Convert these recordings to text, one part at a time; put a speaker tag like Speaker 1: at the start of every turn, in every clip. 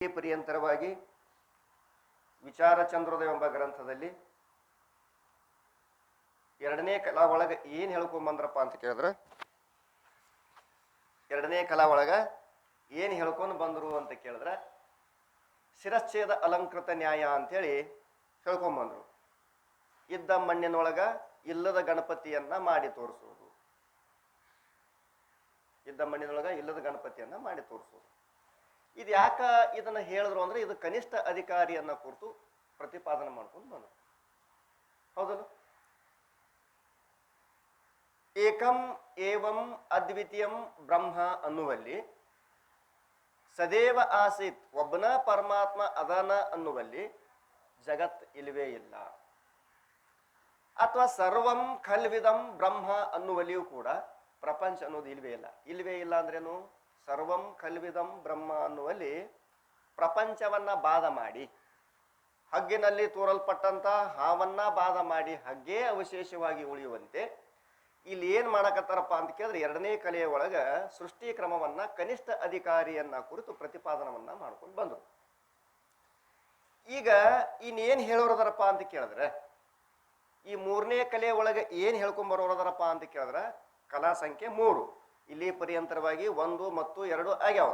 Speaker 1: ಪರ್ಯಂತರವಾಗಿ ವಿಚಾರ ಚಂದ್ರೋದಯ ಎಂಬ ಗ್ರಂಥದಲ್ಲಿ ಎರಡನೇ ಕಲಾ ಒಳಗ ಏನ್ ಹೇಳ್ಕೊಂಬಂದ್ರಪ್ಪ ಅಂತ ಕೇಳಿದ್ರೆ, ಎರಡನೇ ಕಲಾ ಒಳಗ ಏನ್ ಹೇಳ್ಕೊಂಡು ಬಂದ್ರು ಅಂತ ಕೇಳಿದ್ರೆ, ಶಿರಚ್ಛೇದ ಅಲಂಕೃತ ನ್ಯಾಯ ಅಂತೇಳಿ ಹೇಳ್ಕೊಂಬಂದ್ರು. ಇದ್ದ ಮಣ್ಣಿನೊಳಗ ಇಲ್ಲದ ಗಣಪತಿಯನ್ನ ಮಾಡಿ ತೋರಿಸುವುದು, ಇದ್ದ ಮಣ್ಣಿನೊಳಗ ಇಲ್ಲದ ಗಣಪತಿಯನ್ನ ಮಾಡಿ ತೋರಿಸುವುದು. ಇದು ಯಾಕ ಇದನ್ನ ಹೇಳಿದ್ರು ಅಂದ್ರೆ, ಇದು ಕನಿಷ್ಠ ಅಧಿಕಾರಿಯನ್ನ ಕುರಿತು ಪ್ರತಿಪಾದನೆ ಮಾಡ್ಕೊಂಡು ಬಂದರು. ಹೌದಲ್ಲ? ಏಕಂ ಏವಂ ಅದ್ವಿತೀಯಂ ಬ್ರಹ್ಮ ಅನ್ನುವಲ್ಲಿ, ಸದೇವ ಆಸೀತ್ ಒಬ್ಬನ ಪರಮಾತ್ಮ ಅದನ ಅನ್ನುವಲ್ಲಿ ಜಗತ್ ಇಲ್ವೇ ಇಲ್ಲ. ಅಥವಾ ಸರ್ವಂ ಖಲ್ವಿದಂ ಬ್ರಹ್ಮ ಅನ್ನುವಲ್ಲಿಯೂ ಕೂಡ ಪ್ರಪಂಚ ಅನ್ನೋದು ಇಲ್ವೇ ಇಲ್ಲ. ಇಲ್ವೇ ಇಲ್ಲ ಅಂದ್ರೇನು? ಸರ್ವಂ ಖಲ್ವಿದಂ ಬ್ರಹ್ಮ ಅನ್ನುವಲ್ಲಿ ಪ್ರಪಂಚವನ್ನ ಬಾಧ ಮಾಡಿ, ಹಗ್ಗಿನಲ್ಲಿ ತೂರಲ್ಪಟ್ಟಂತ ಹಾವನ್ನ ಬಾಧ ಮಾಡಿ ಹಗ್ಗೇ ಅವಶೇಷವಾಗಿ ಉಳಿಯುವಂತೆ ಇಲ್ಲಿ ಏನ್ ಮಾಡಕತ್ತಾರಪ್ಪ ಅಂತ ಕೇಳಿದ್ರೆ, ಎರಡನೇ ಕಲೆಯ ಒಳಗ ಸೃಷ್ಟಿ ಕ್ರಮವನ್ನ ಕನಿಷ್ಠ ಅಧಿಕಾರಿಯನ್ನ ಕುರಿತು ಪ್ರತಿಪಾದನವನ್ನ ಮಾಡ್ಕೊಂಡು ಬಂದ್ರು. ಈಗ ಇನ್ನೇನ್ ಹೇಳೋರದರಪ್ಪ ಅಂತ ಕೇಳಿದ್ರೆ, ಈ ಮೂರನೇ ಕಲೆಯ ಒಳಗೆ ಏನ್ ಹೇಳ್ಕೊಂಡ್ ಬರೋರದರಪ್ಪ ಅಂತ ಕೇಳಿದ್ರೆ, ಕಲಾ ಸಂಖ್ಯೆ 3 ಇಲ್ಲಿ ಪರ್ಯಂತರವಾಗಿ 1 ಮತ್ತು 2 ಆಗ್ಯಾವ.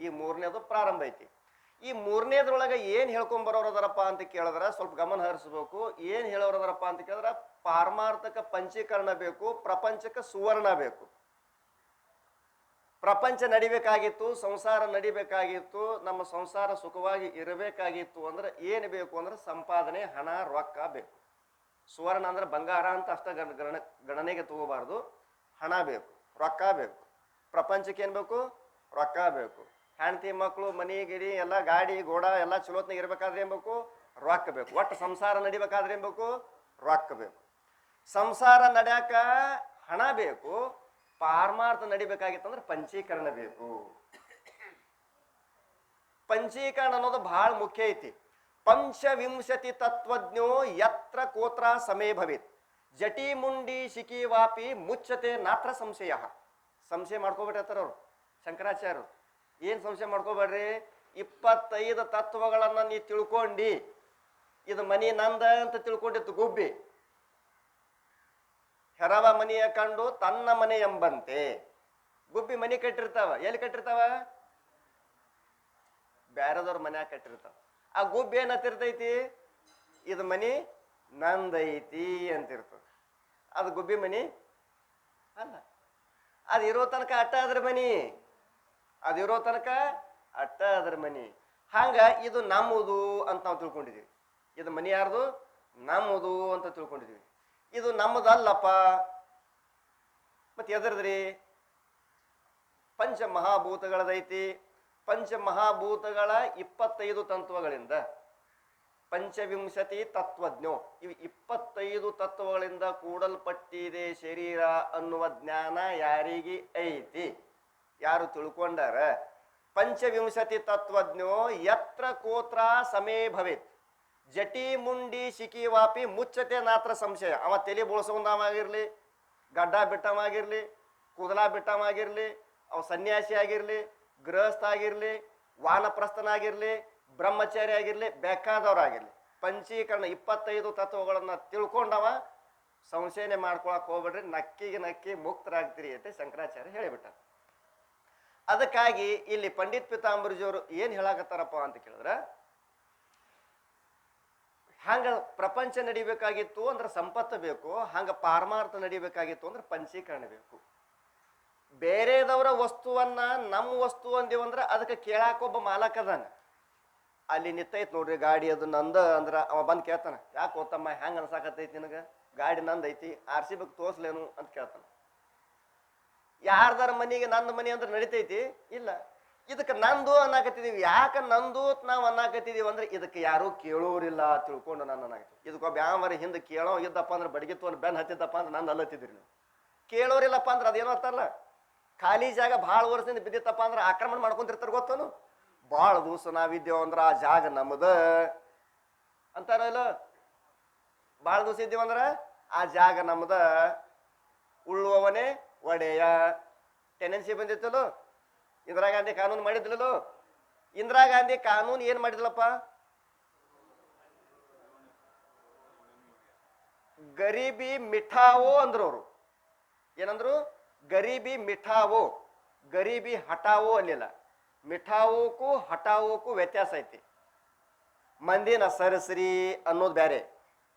Speaker 1: ಈ ಮೂರನೇದು ಪ್ರಾರಂಭ ಐತಿ. ಈ ಮೂರನೇದ್ರೊಳಗೆ ಏನ್ ಹೇಳ್ಕೊಂಡ್ ಬರೋರದರಪ್ಪ ಅಂತ ಕೇಳಿದ್ರೆ ಸ್ವಲ್ಪ ಗಮನ ಹರಿಸ್ಬೇಕು. ಏನ್ ಹೇಳೋರದರಪ್ಪ ಅಂತ ಕೇಳಿದ್ರೆ, ಪಾರಮಾರ್ಥಕ ಪಂಚೀಕರಣ ಬೇಕು, ಪ್ರಪಂಚಕ್ಕೆ ಸುವರ್ಣ ಬೇಕು. ಪ್ರಪಂಚ ನಡಿಬೇಕಾಗಿತ್ತು, ಸಂಸಾರ ನಡಿಬೇಕಾಗಿತ್ತು, ನಮ್ಮ ಸಂಸಾರ ಸುಖವಾಗಿ ಇರಬೇಕಾಗಿತ್ತು ಅಂದ್ರೆ ಏನ್ ಬೇಕು ಅಂದ್ರೆ ಸಂಪಾದನೆ, ಹಣ, ರೊಕ್ಕ ಬೇಕು. ಸುವರ್ಣ ಅಂದ್ರೆ ಬಂಗಾರ ಅಂತ ಅಷ್ಟ ಗಣನೆಗೆ ತಗೋಬಾರ್ದು. ಹಣ ಬೇಕು, ರೊಕ್ಕ ಬೇಕು. ಪ್ರಪಂಚಕ್ಕೆ ಏನ್ ಬೇಕು? ರೊಕ್ಕ ಬೇಕು. ಹೆಂಡತಿ ಮಕ್ಕಳು, ಮನಿ ಗಿರಿ ಎಲ್ಲ, ಗಾಡಿ ಗೋಡ ಎಲ್ಲ ಚಲೋತ್ನಾಗ ಇರ್ಬೇಕಾದ್ರೆ ಏನ್ ಬೇಕು? ರೊಕ್ಕ ಬೇಕು. ಒಟ್ಟು ಸಂಸಾರ ನಡಿಬೇಕಾದ್ರೆ ಏನ್ ಬೇಕು? ರೊಕ್ಕ ಬೇಕು. ಸಂಸಾರ ನಡ್ಯಾಕ ಹಣ ಬೇಕು. ಪಾರಮಾರ್ಥ ನಡಿಬೇಕಾಗಿತ್ತಂದ್ರೆ ಪಂಚೀಕರಣ ಬೇಕು. ಪಂಚೀಕರಣ ಅನ್ನೋದು ಬಹಳ ಮುಖ್ಯ ಐತಿ. ಪಂಚವಿಂಶತಿ ತತ್ವಜ್ಞೋ ಯತ್ರ ಕೋತ್ರ ಸಮೇ ಭವೇತ್, ಜಟಿ ಮುಂಡಿ ಶಿಖಿ ವಾಪಿ ಮುಚ್ಚತೆ ನಾತ್ರ ಸಂಶಯ. ಸಂಶಯ ಮಾಡ್ಕೋಬಿಟ್ಟಿರ್ತಾರ ಅವ್ರು ಶಂಕರಾಚಾರ್ಯರು. ಏನ್ ಸಂಶಯ ಮಾಡ್ಕೋಬೇಡ್ರಿ, 25 ತತ್ವಗಳನ್ನ ನೀ ತಿಳ್ಕೊಂಡಿ, ಇದು ಮನಿ ನಂದ ಅಂತ ತಿಳ್ಕೊಂಡಿತ್ತು ಗುಬ್ಬಿ. ಹೆರವ ಮನೆಯ ಕಂಡು ತನ್ನ ಮನೆ ಎಂಬಂತೆ ಗುಬ್ಬಿ ಮನಿ ಕಟ್ಟಿರ್ತಾವ. ಎಲ್ಲಿ ಕಟ್ಟಿರ್ತಾವ? ಬ್ಯಾರದವ್ರ ಮನ್ಯಾಗ ಕಟ್ಟಿರ್ತಾವ. ಆ ಗುಬ್ಬಿ ಏನತ್ತಿರ್ತೈತಿ? ಇದು ಮನಿ ನಂದೈತಿ ಅಂತಿರ್ತದ. ಅದು ಗುಬ್ಬಿ ಮನಿ ಅಲ್ಲ. ಅದು ಇರೋ ತನಕ ಅಟ್ಟ ಅದ್ರ ಮನಿ, ಅದಿರೋ ತನಕ ಅಟ್ಟ ಅದ್ರ ಮನಿ. ಹಂಗ ಇದು ನಮ್ಮದು ಅಂತ ನಾವು ತಿಳ್ಕೊಂಡಿದೀವಿ. ಇದು ಮನಿ ಯಾರ್ದು? ನಮ್ಮದು ಅಂತ ತಿಳ್ಕೊಂಡಿದೀವಿ. ಇದು ನಮ್ಮದಲ್ಲಪ್ಪ. ಮತ್ತೆ ಎದರ್ದ್ರಿ? ಪಂಚಮಹಾಭೂತಗಳದೈತಿ. ಪಂಚಮಹಾಭೂತಗಳ 25 ತತ್ವಗಳಿಂದ ಪಂಚವಿಂಶತಿ ತತ್ವಜ್ಞೋ, ಇವು 25 ತತ್ವಗಳಿಂದ ಕೂಡಲ್ಪಟ್ಟಿದೆ ಶರೀರ ಅನ್ನುವ ಜ್ಞಾನ ಯಾರಿಗೆ ಐತಿ? ಯಾರು ತಿಳ್ಕೊಂಡಾರ? ಪಂಚವಿಂಶತಿ ತತ್ವಜ್ಞೋ ಯತ್ರ ಕೋತ್ರ ಸಮೇ ಭವೇತ್, ಜಟಿ ಮುಂಡಿ ಶಿಖಿ ವಾಪಿ ಮುಚ್ಚತೆ ನಾತ್ರ ಸಂಶಯ. ಅವ ತಲೆ ಬೋಳ್ಸೋಂದವಾಗಿರ್ಲಿ, ಗಡ್ಡ ಬಿಟ್ಟವಾಗಿರ್ಲಿ, ಕೂದಲ ಬಿಟ್ಟವಾಗಿರ್ಲಿ, ಅವ ಸನ್ಯಾಸಿ ಆಗಿರ್ಲಿ, ಗೃಹಸ್ಥ ಆಗಿರ್ಲಿ, ವಾನಪ್ರಸ್ಥನಾಗಿರ್ಲಿ, ಬ್ರಹ್ಮಚಾರಿ ಆಗಿರ್ಲಿ, ಬೇಕಾದವರಾಗಿರ್ಲಿ, ಪಂಚೀಕರಣ 25 ತತ್ವಗಳನ್ನ ತಿಳ್ಕೊಂಡವ ಸಂಶಯನೆ ಮಾಡ್ಕೊಳಕ್ ಹೋಗ್ಬೇಡ್ರಿ, ನಕ್ಕಿಗೆ ನಕ್ಕಿ ಮುಕ್ತರಾಗ್ತೀರಿ ಅಂತ ಶಂಕರಾಚಾರ್ಯ ಹೇಳಿಬಿಟ್ಟ. ಅದಕ್ಕಾಗಿ ಇಲ್ಲಿ ಪಂಡಿತ್ ಪೀತಾಂಬರಜಿಯವರು ಏನ್ ಹೇಳಾಕತ್ತಾರಪ್ಪ ಅಂತ ಕೇಳಿದ್ರೆ, ಹಂಗ ಪ್ರಪಂಚ ನಡಿಬೇಕಾಗಿತ್ತು ಅಂದ್ರೆ ಸಂಪತ್ತು ಬೇಕು, ಹಂಗ ಪಾರಮಾರ್ಥ ನಡಿಬೇಕಾಗಿತ್ತು ಅಂದ್ರೆ ಪಂಚೀಕರಣ ಬೇಕು. ಬೇರೆದವರ ವಸ್ತುವನ್ನ ನಮ್ಮ ವಸ್ತು ಅಂದಿವಂದ್ರೆ ಅದಕ್ಕೆ ಕೇಳಾಕೊಬ್ಬ ಮಾಲಕ ಅದಾನ. ಅಲ್ಲಿ ನಿಂತೈತ್ ನೋಡ್ರಿ ಗಾಡಿ, ಅದು ನಂದ ಅಂದ್ರ ಅವ ಬಂದ್ ಕೇಳ್ತಾನ, ಯಾಕೆ ಓದ್ತಮ್ಮ ಹೆಂಗ ಅನ್ಸಾಕತ್ತೈತಿ ನಿನಗ? ಗಾಡಿ ನಂದೈತಿ, RC ಬುಕ್ ತೋರ್ಸ್ಲೇನು ಅಂತ ಕೇಳ್ತಾನ. ಯಾರ್ದಾರ ಮನಿಗೆ ನಂದು ಮನಿ ಅಂದ್ರೆ ನಡಿತೈತಿ? ಇಲ್ಲ. ಇದಕ್ಕೆ ನಂದು ಅನ್ನಾಕತ್ತಿದೀವಿ. ಯಾಕೆ ನಂದು ನಾವು ಅನ್ನಾಕತ್ತಿದೀವಿ ಅಂದ್ರೆ ಇದಕ್ಕೆ ಯಾರು ಕೇಳೋರಿಲ್ಲ ತಿಳ್ಕೊಂಡು ನಾನು ಅನ್ನಾಕತ್ತೀವಿ. ಇದಕ್ಕೊಬ್ಬ ಯಾವರ ಹಿಂದೆ ಕೇಳೋ ಇದ್ದಪ್ಪ ಅಂದ್ರೆ ಬಡಗಿತ್ತು ಬೆನ್ ಹತ್ತಿದ್ದಪ್ಪ ಅಂದ್ರೆ ನಾನು ಅಲ್ಲತ್ತಿದ್ರಿ. ನೀವು ಕೇಳೋರಿಲ್ಲಪ್ಪ ಅಂದ್ರೆ ಅದೇನೋ ಅರ್ಥಲ್ಲ. ಖಾಲಿ ಜಾಗ ಭಾಳ ವರ್ಷದಿಂದ ಬಿದ್ದಿತ್ತಪ್ಪ ಅಂದ್ರೆ ಆಕ್ರಮಣ ಮಾಡ್ಕೊಂತಿರ್ತಾರೆ. ಗೊತ್ತನು? ಭಾಳ ದಿವಸ ನಾವಿದ್ದೇವ ಅಂದ್ರೆ ಆ ಜಾಗ ನಮ್ಮದ ಅಂತಾರಲ್ಲ. ಭಾಳ ದಿವಸ ಇದ್ದೀವಂದ್ರ ಆ ಜಾಗ ನಮ್ಮದ, ಉಳ್ಳುವವನೇ ಒಡೆಯ. ಟೆನೆನ್ಸಿ ಬಂದಿತ್ತಲ್ಲೋ, ಇಂದಿರಾ ಗಾಂಧಿ ಕಾನೂನು ಮಾಡಿದ್ಲಲ್ಲೋ, ಇಂದಿರಾ ಗಾಂಧಿ ಕಾನೂನು ಏನ್ ಮಾಡಿದ್ಲಪ್ಪ? ಗರೀಬಿ ಮಿಠಾವೋ ಅಂದ್ರು ಅವರು. ಏನಂದ್ರು? ಗರೀಬಿ ಮಿಠಾವೋ, ಗರೀಬಿ ಹಟಾವೋ ಅಲ್ಲಿಲ್ಲ. ಮಿಠಾವೋಕು ಹಟಾವೋಕು ವ್ಯತ್ಯಾಸ ಐತಿ. ಮಂದಿನ ಸರಸ್ರಿ ಅನ್ನೋದು ಬೇರೆ,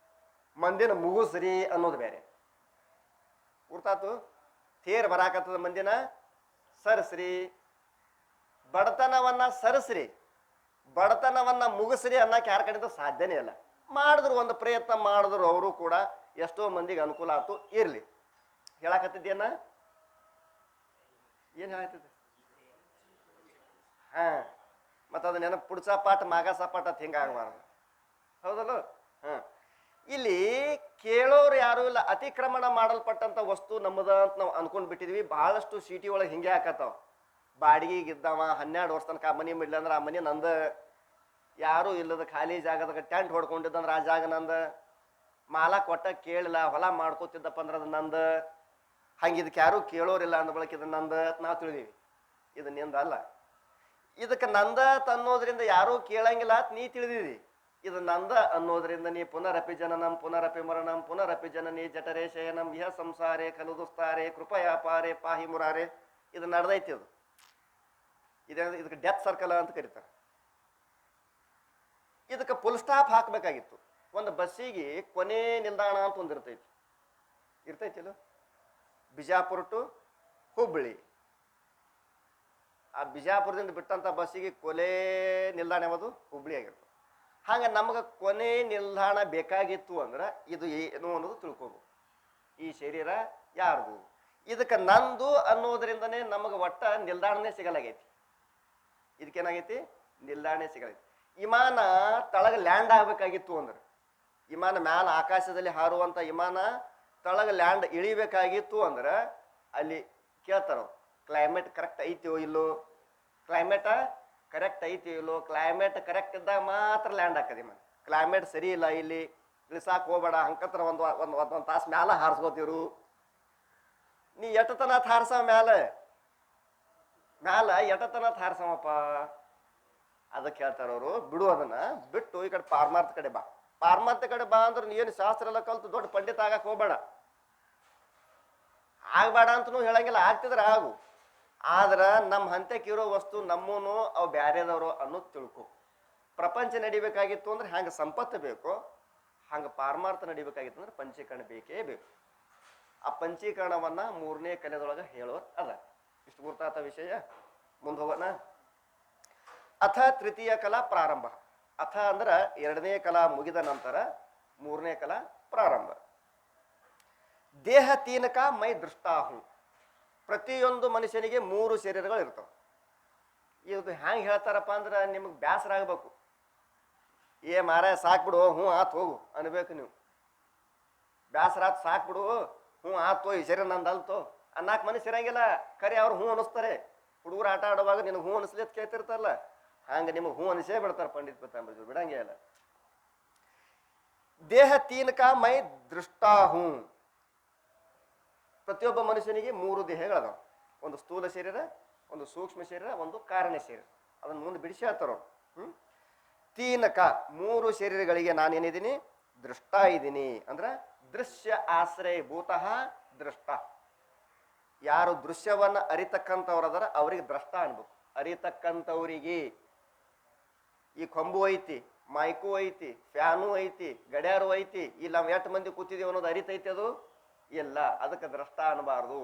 Speaker 1: ಮಂದಿನ ಮುಗುಸ್ರಿ ಅನ್ನೋದು ಬೇರೆ. ಗುರ್ತಾತು? ತೇರ್ ಬರಾಕತ್ತದ ಮಂದಿನ ಸರಸ್ರಿ, ಬಡತನವನ್ನ ಸರಸ್ರಿ, ಬಡತನವನ್ನ ಮುಗಿಸ್ರಿ ಅನ್ನಕ್ಕೆ ಯಾರ ಕಡೆಯಿಂದ ಸಾಧ್ಯನೇ ಇಲ್ಲ. ಮಾಡಿದ್ರು, ಒಂದು ಪ್ರಯತ್ನ ಮಾಡಿದ್ರು ಅವರು ಕೂಡ, ಎಷ್ಟೋ ಮಂದಿಗೆ ಅನುಕೂಲ ಆಯ್ತು. ಇರ್ಲಿ, ಹೇಳಕತ್ತಿದ್ದೇನ? ಏನ್ ಹೇಳತ್ತಿದ್ದೆ? ಹಾ, ಮತ್ತ ಅದ ನೆನಪು ಪುಡ್ಸ ಪಾಠ ಮಾಗಾಸ ಪಾಠ ಅಂತ ಹಿಂಗಾಗಬಾರ್ದು, ಹೌದಲ್ಲ? ಹಾ, ಇಲ್ಲಿ ಕೇಳೋರು ಯಾರು ಇಲ್ಲ. ಅತಿಕ್ರಮಣ ಮಾಡಲ್ಪಟ್ಟಂತ ವಸ್ತು ನಮ್ಮದ ಅಂತ ನಾವು ಅನ್ಕೊಂಡ್ ಬಿಟ್ಟಿದ್ವಿ. ಬಹಳಷ್ಟು ಸಿಟಿ ಒಳಗೆ ಹಿಂಗೆ ಹಾಕತ್ತಾವ. ಬಾಡಿಗೆಗಿದ್ದವ 12 ವರ್ಷ ತನಕ ಆ ಮನಿ ಮಿಡ್ಲ ಅಂದ್ರೆ ಆ ಮನಿ ನಂದ, ಯಾರು ಇಲ್ಲದ ಖಾಲಿ ಜಾಗದಾಗ ಟೆಂಟ್ ಹೊಡ್ಕೊಂಡಿದ್ದಂದ್ರೆ ಆ ಜಾಗ ನಂದ, ಮಾಲ ಕೊಟ್ಟ ಕೇಳಿಲ್ಲ ಹೊಲ ಮಾಡ್ಕೋತಿದ್ದಪ್ಪ ಅಂದ್ರೆ ಅದು ನಂದ, ಹಂಗಿದಕ್ಕೆ ಯಾರು ಕೇಳೋರಿಲ್ಲ ಅಂದ ಬಳಕ ಇದು ನಂದ ನಾವು ತಿಳಿದೀವಿ. ಇದು ನಿಂದ ಅಲ್ಲ, ಇದಕ್ಕೆ ನಂದ ಅನ್ನೋದ್ರಿಂದ ಯಾರೂ ಕೇಳಂಗಿಲ್ಲ ಅಂತ ನೀ ತಿಳಿದಿದಿ. ಇದು ನಂದ ಅನ್ನೋದ್ರಿಂದ ನೀ ಪುನರಪಿ ಜನನಂ ಪುನರಪಿ ಮರಣಂ ಪುನರಪಿ ಜನನಿ ಜಠರೇ ಶಯನಂ ಇಹ ಸಂಸಾರೇ ಖಲು ದುಸ್ತಾರೇ ಕೃಪಯಾಪಾರೆ ಪಾಹಿ ಮುರಾರೆ. ಇದು ನಡೆದೈತಿ. ಅದು ಇದಕ್ಕೆ ಡೆತ್ ಸರ್ಕಲ್ ಅಂತ ಕರೀತಾರೆ. ಇದಕ್ಕೆ ಫುಲ್ ಸ್ಟಾಪ್ ಹಾಕಬೇಕಾಗಿತ್ತು. ಒಂದು ಬಸ್ಸಿಗೆ ಕೊನೆ ನಿಲ್ದಾಣ ಅಂತ ಒಂದು ಇರ್ತೈತಿಲ್ಲ, ಬಿಜಾಪುರ ಟು ಹುಬ್ಬಳ್ಳಿ. ಆ ಬಿಜಾಪುರದಿಂದ ಬಿಟ್ಟಂತ ಬಸ್ಸಿಗೆ ಕೊನೆ ನಿಲ್ದಾಣ ಯಾವುದು? ಹುಬ್ಬಳ್ಳಿ ಆಗಿರ್ತದೆ. ಹಾಗೆ ನಮಗೆ ಕೊನೆ ನಿಲ್ದಾಣ ಬೇಕಾಗಿತ್ತು ಅಂದ್ರೆ ಇದು ಏನು ಅನ್ನೋದು ತಿಳ್ಕೋಬೇಕು. ಈ ಶರೀರ ಯಾರ್ದು? ಇದಕ್ಕೆ ನಂದು ಅನ್ನೋದ್ರಿಂದನೇ ನಮಗೆ ಒಟ್ಟ ನಿಲ್ದಾಣನೇ ಸಿಗಲಾಗೈತಿ. ಇದಕ್ಕೇನಾಗೈತಿ? ನಿಲ್ದಾಣೆ ಸಿಗಲೈತಿ. ವಿಮಾನ ತಳಗ ಲ್ಯಾಂಡ್ ಆಗ್ಬೇಕಾಗಿತ್ತು ಅಂದ್ರೆ, ವಿಮಾನ ಮ್ಯಾಲ ಆಕಾಶದಲ್ಲಿ ಹಾರುವಂತ ವಿಮಾನ ತಳಗ ಲ್ಯಾಂಡ್ ಇಳಿಬೇಕಾಗಿತ್ತು ಅಂದ್ರೆ ಅಲ್ಲಿ ಕೇಳ್ತಾರ, ಕ್ಲೈಮೇಟ್ ಕರೆಕ್ಟ್ ಐತಿಯೋ ಇಲ್ಲೋ, ಕ್ಲೈಮೇಟ್ ಕರೆಕ್ಟ್ ಐತಿಯೋ ಇಲ್ಲೋ. ಕ್ಲೈಮೇಟ್ ಕರೆಕ್ಟ್ ಇದ್ದಾಗ ಮಾತ್ರ ಲ್ಯಾಂಡ್ ಹಾಕದಿ. ವಿಮಾನ ಕ್ಲೈಮೇಟ್ ಸರಿ ಇಲ್ಲ, ಇಲ್ಲಿ ಇಳಿಸಾಕ್ ಹೋಗ್ಬೇಡ, ಹಂಕತ್ರ ಒಂದು ತಾಸು ಮ್ಯಾಲ ಹಾರಿಸ್ಕೋತಿರು. ನೀ ಎಟ್ಟತನ ಹಾರ್ಸವ ಮ್ಯಾಲ ಎಟ್ಟತನ ಹಾರ್ಸವಪ್ಪ. ಅದಕ್ಕೆ ಹೇಳ್ತಾರವರು, ಬಿಡು, ಅದನ್ನ ಬಿಟ್ಟು ಈ ಕಡೆ ಪಾರ್ಮಾರ್ಥ ಕಡೆ ಬಾ. ಪಾರ್ಮಾರ್ಥ ಕಡೆ ಬಾ ಅಂದ್ರೆ ನೀನು ಶಾಸ್ತ್ರ ಎಲ್ಲ ಕಲ್ತು ದೊಡ್ಡ ಪಂಡಿತ ಆಗಕ್ ಹೋಗ್ಬೇಡ. ಆಗ್ಬೇಡ ಅಂತನೂ ಹೇಳಂಗಿಲ್ಲ, ಆಗ್ತಿದ್ರೆ ಆಗು. ಆದ್ರ ನಮ್ಮ ಹಂತಕ್ಕಿರೋ ವಸ್ತು ನಮ್ಮೂನು ಅವು ಬ್ಯಾರೆದವರು ಅನ್ನೋದು ತಿಳ್ಕೊ. ಪ್ರಪಂಚ ನಡಿಬೇಕಾಗಿತ್ತು ಅಂದ್ರೆ ಹಂಗ ಸಂಪತ್ತು ಬೇಕು, ಹಂಗ ಪಾರಮಾರ್ಥ ನಡಿಬೇಕಾಗಿತ್ತು ಅಂದ್ರೆ ಪಂಚೀಕರಣ ಬೇಕೇ ಬೇಕು. ಆ ಪಂಚೀಕರಣವನ್ನ 3ನೇ ಕಲೆದೊಳಗೆ ಹೇಳೋರು ಅದ. ಇಷ್ಟು ಗುರ್ತಾತ ವಿಷಯ. ಮುಂದೆ ಹೋಗೋಣ. ಅಥ ತೃತೀಯ ಕಲಾ ಪ್ರಾರಂಭ. ಅಥ ಅಂದ್ರ 2ನೇ ಕಲಾ ಮುಗಿದ ನಂತರ 3ನೇ ಕಲಾ ಪ್ರಾರಂಭ. ದೇಹ ತೀನಕ ಮೈ ದೃಷ್ಟಾಹು. ಪ್ರತಿಯೊಂದು ಮನುಷ್ಯನಿಗೆ 3 ಶರೀರಗಳು ಇರ್ತಾವ. ಇದು ಹ್ಯಾಂಗ ಹೇಳ್ತಾರಪ್ಪ ಅಂದ್ರೆ ನಿಮಗೆ ಬ್ಯಾಸರ ಆಗ್ಬೇಕು. ಏ ಮಾರಾಯ ಸಾಕ್ಬಿಡು, ಹ್ಞೂ ಆತ್ ಹೋಗು ಅನ್ಬೇಕು ನೀವು. ಬ್ಯಾಸರ ಆತ್ ಸಾಕ್ಬಿಡು, ಹ್ಞೂ ಆತೋ ಈ ಶರೀರ ನಂದು ಅಲ್ತೋ ಅನ್ನಕ್ಕೆ ಮನುಷ್ಯ ಇರಂಗಿಲ್ಲ. ಕರೆ ಅವ್ರು ಹ್ಞೂ ಅನಿಸ್ತಾರೆ. ಹುಡುಗರು ಆಟ ಆಡುವಾಗ ನಿನಗೆ ಹ್ಞೂ ಅನಿಸ್ಲಿ ಅಂತ ಕೇಳ್ತಿರ್ತಾರಲ್ಲ, ಹಂಗೆ ನಿಮಗೆ ಹ್ಞೂ ಅನಿಸೇ ಬಿಡ್ತಾರೆ ಪಂಡಿತ್ ಪೀತಾಂಬರಜಿ, ಬಿಡಂಗೇ ಇಲ್ಲ. ದೇಹ ತೀನಕ ಮೈ ದೃಷ್ಟಾಹು. ಪ್ರತಿಯೊಬ್ಬ ಮನುಷ್ಯನಿಗೆ 3 ದೇಹಗಳದಾವ. ಒಂದು ಸ್ಥೂಲ ಶರೀರ, ಒಂದು ಸೂಕ್ಷ್ಮ ಶರೀರ, ಒಂದು ಕಾರಣ ಶರೀರ. ಅದನ್ನ ಮುಂದೆ ಬಿಡಿಸಿ ಹೇಳ್ತಾರ. ತೀನಕ 3 ಶರೀರಗಳಿಗೆ ನಾನೇನಿದ್ದೀನಿ? ದೃಷ್ಟ ಇದ್ದೀನಿ. ಅಂದ್ರೆ ದೃಶ್ಯ ಆಶ್ರಯ ಭೂತಃ ದೃಷ್ಟ. ಯಾರು ದೃಶ್ಯವನ್ನ ಅರಿತಕ್ಕಂಥವ್ರದಾರ ಅವ್ರಿಗೆ ದ್ರಷ್ಟ ಅನ್ಬೇಕು. ಅರಿತಕ್ಕಂಥವ್ರಿಗೆ ಈ ಕೊಂಬು ಐತಿ, ಮೈಕು ಐತಿ, ಫ್ಯಾನು ಐತಿ, ಗಡ್ಯಾರು ಐತಿ, ಇಲ್ಲಿ ನಾವು 8 ಮಂದಿ ಕೂತಿದೀವಿ ಅನ್ನೋದು ಅರಿತೈತಿ? ಅದು ಇಲ್ಲ. ಅದಕ್ಕೆ ದ್ರಷ್ಟ ಅನ್ನಬಾರ್ದು.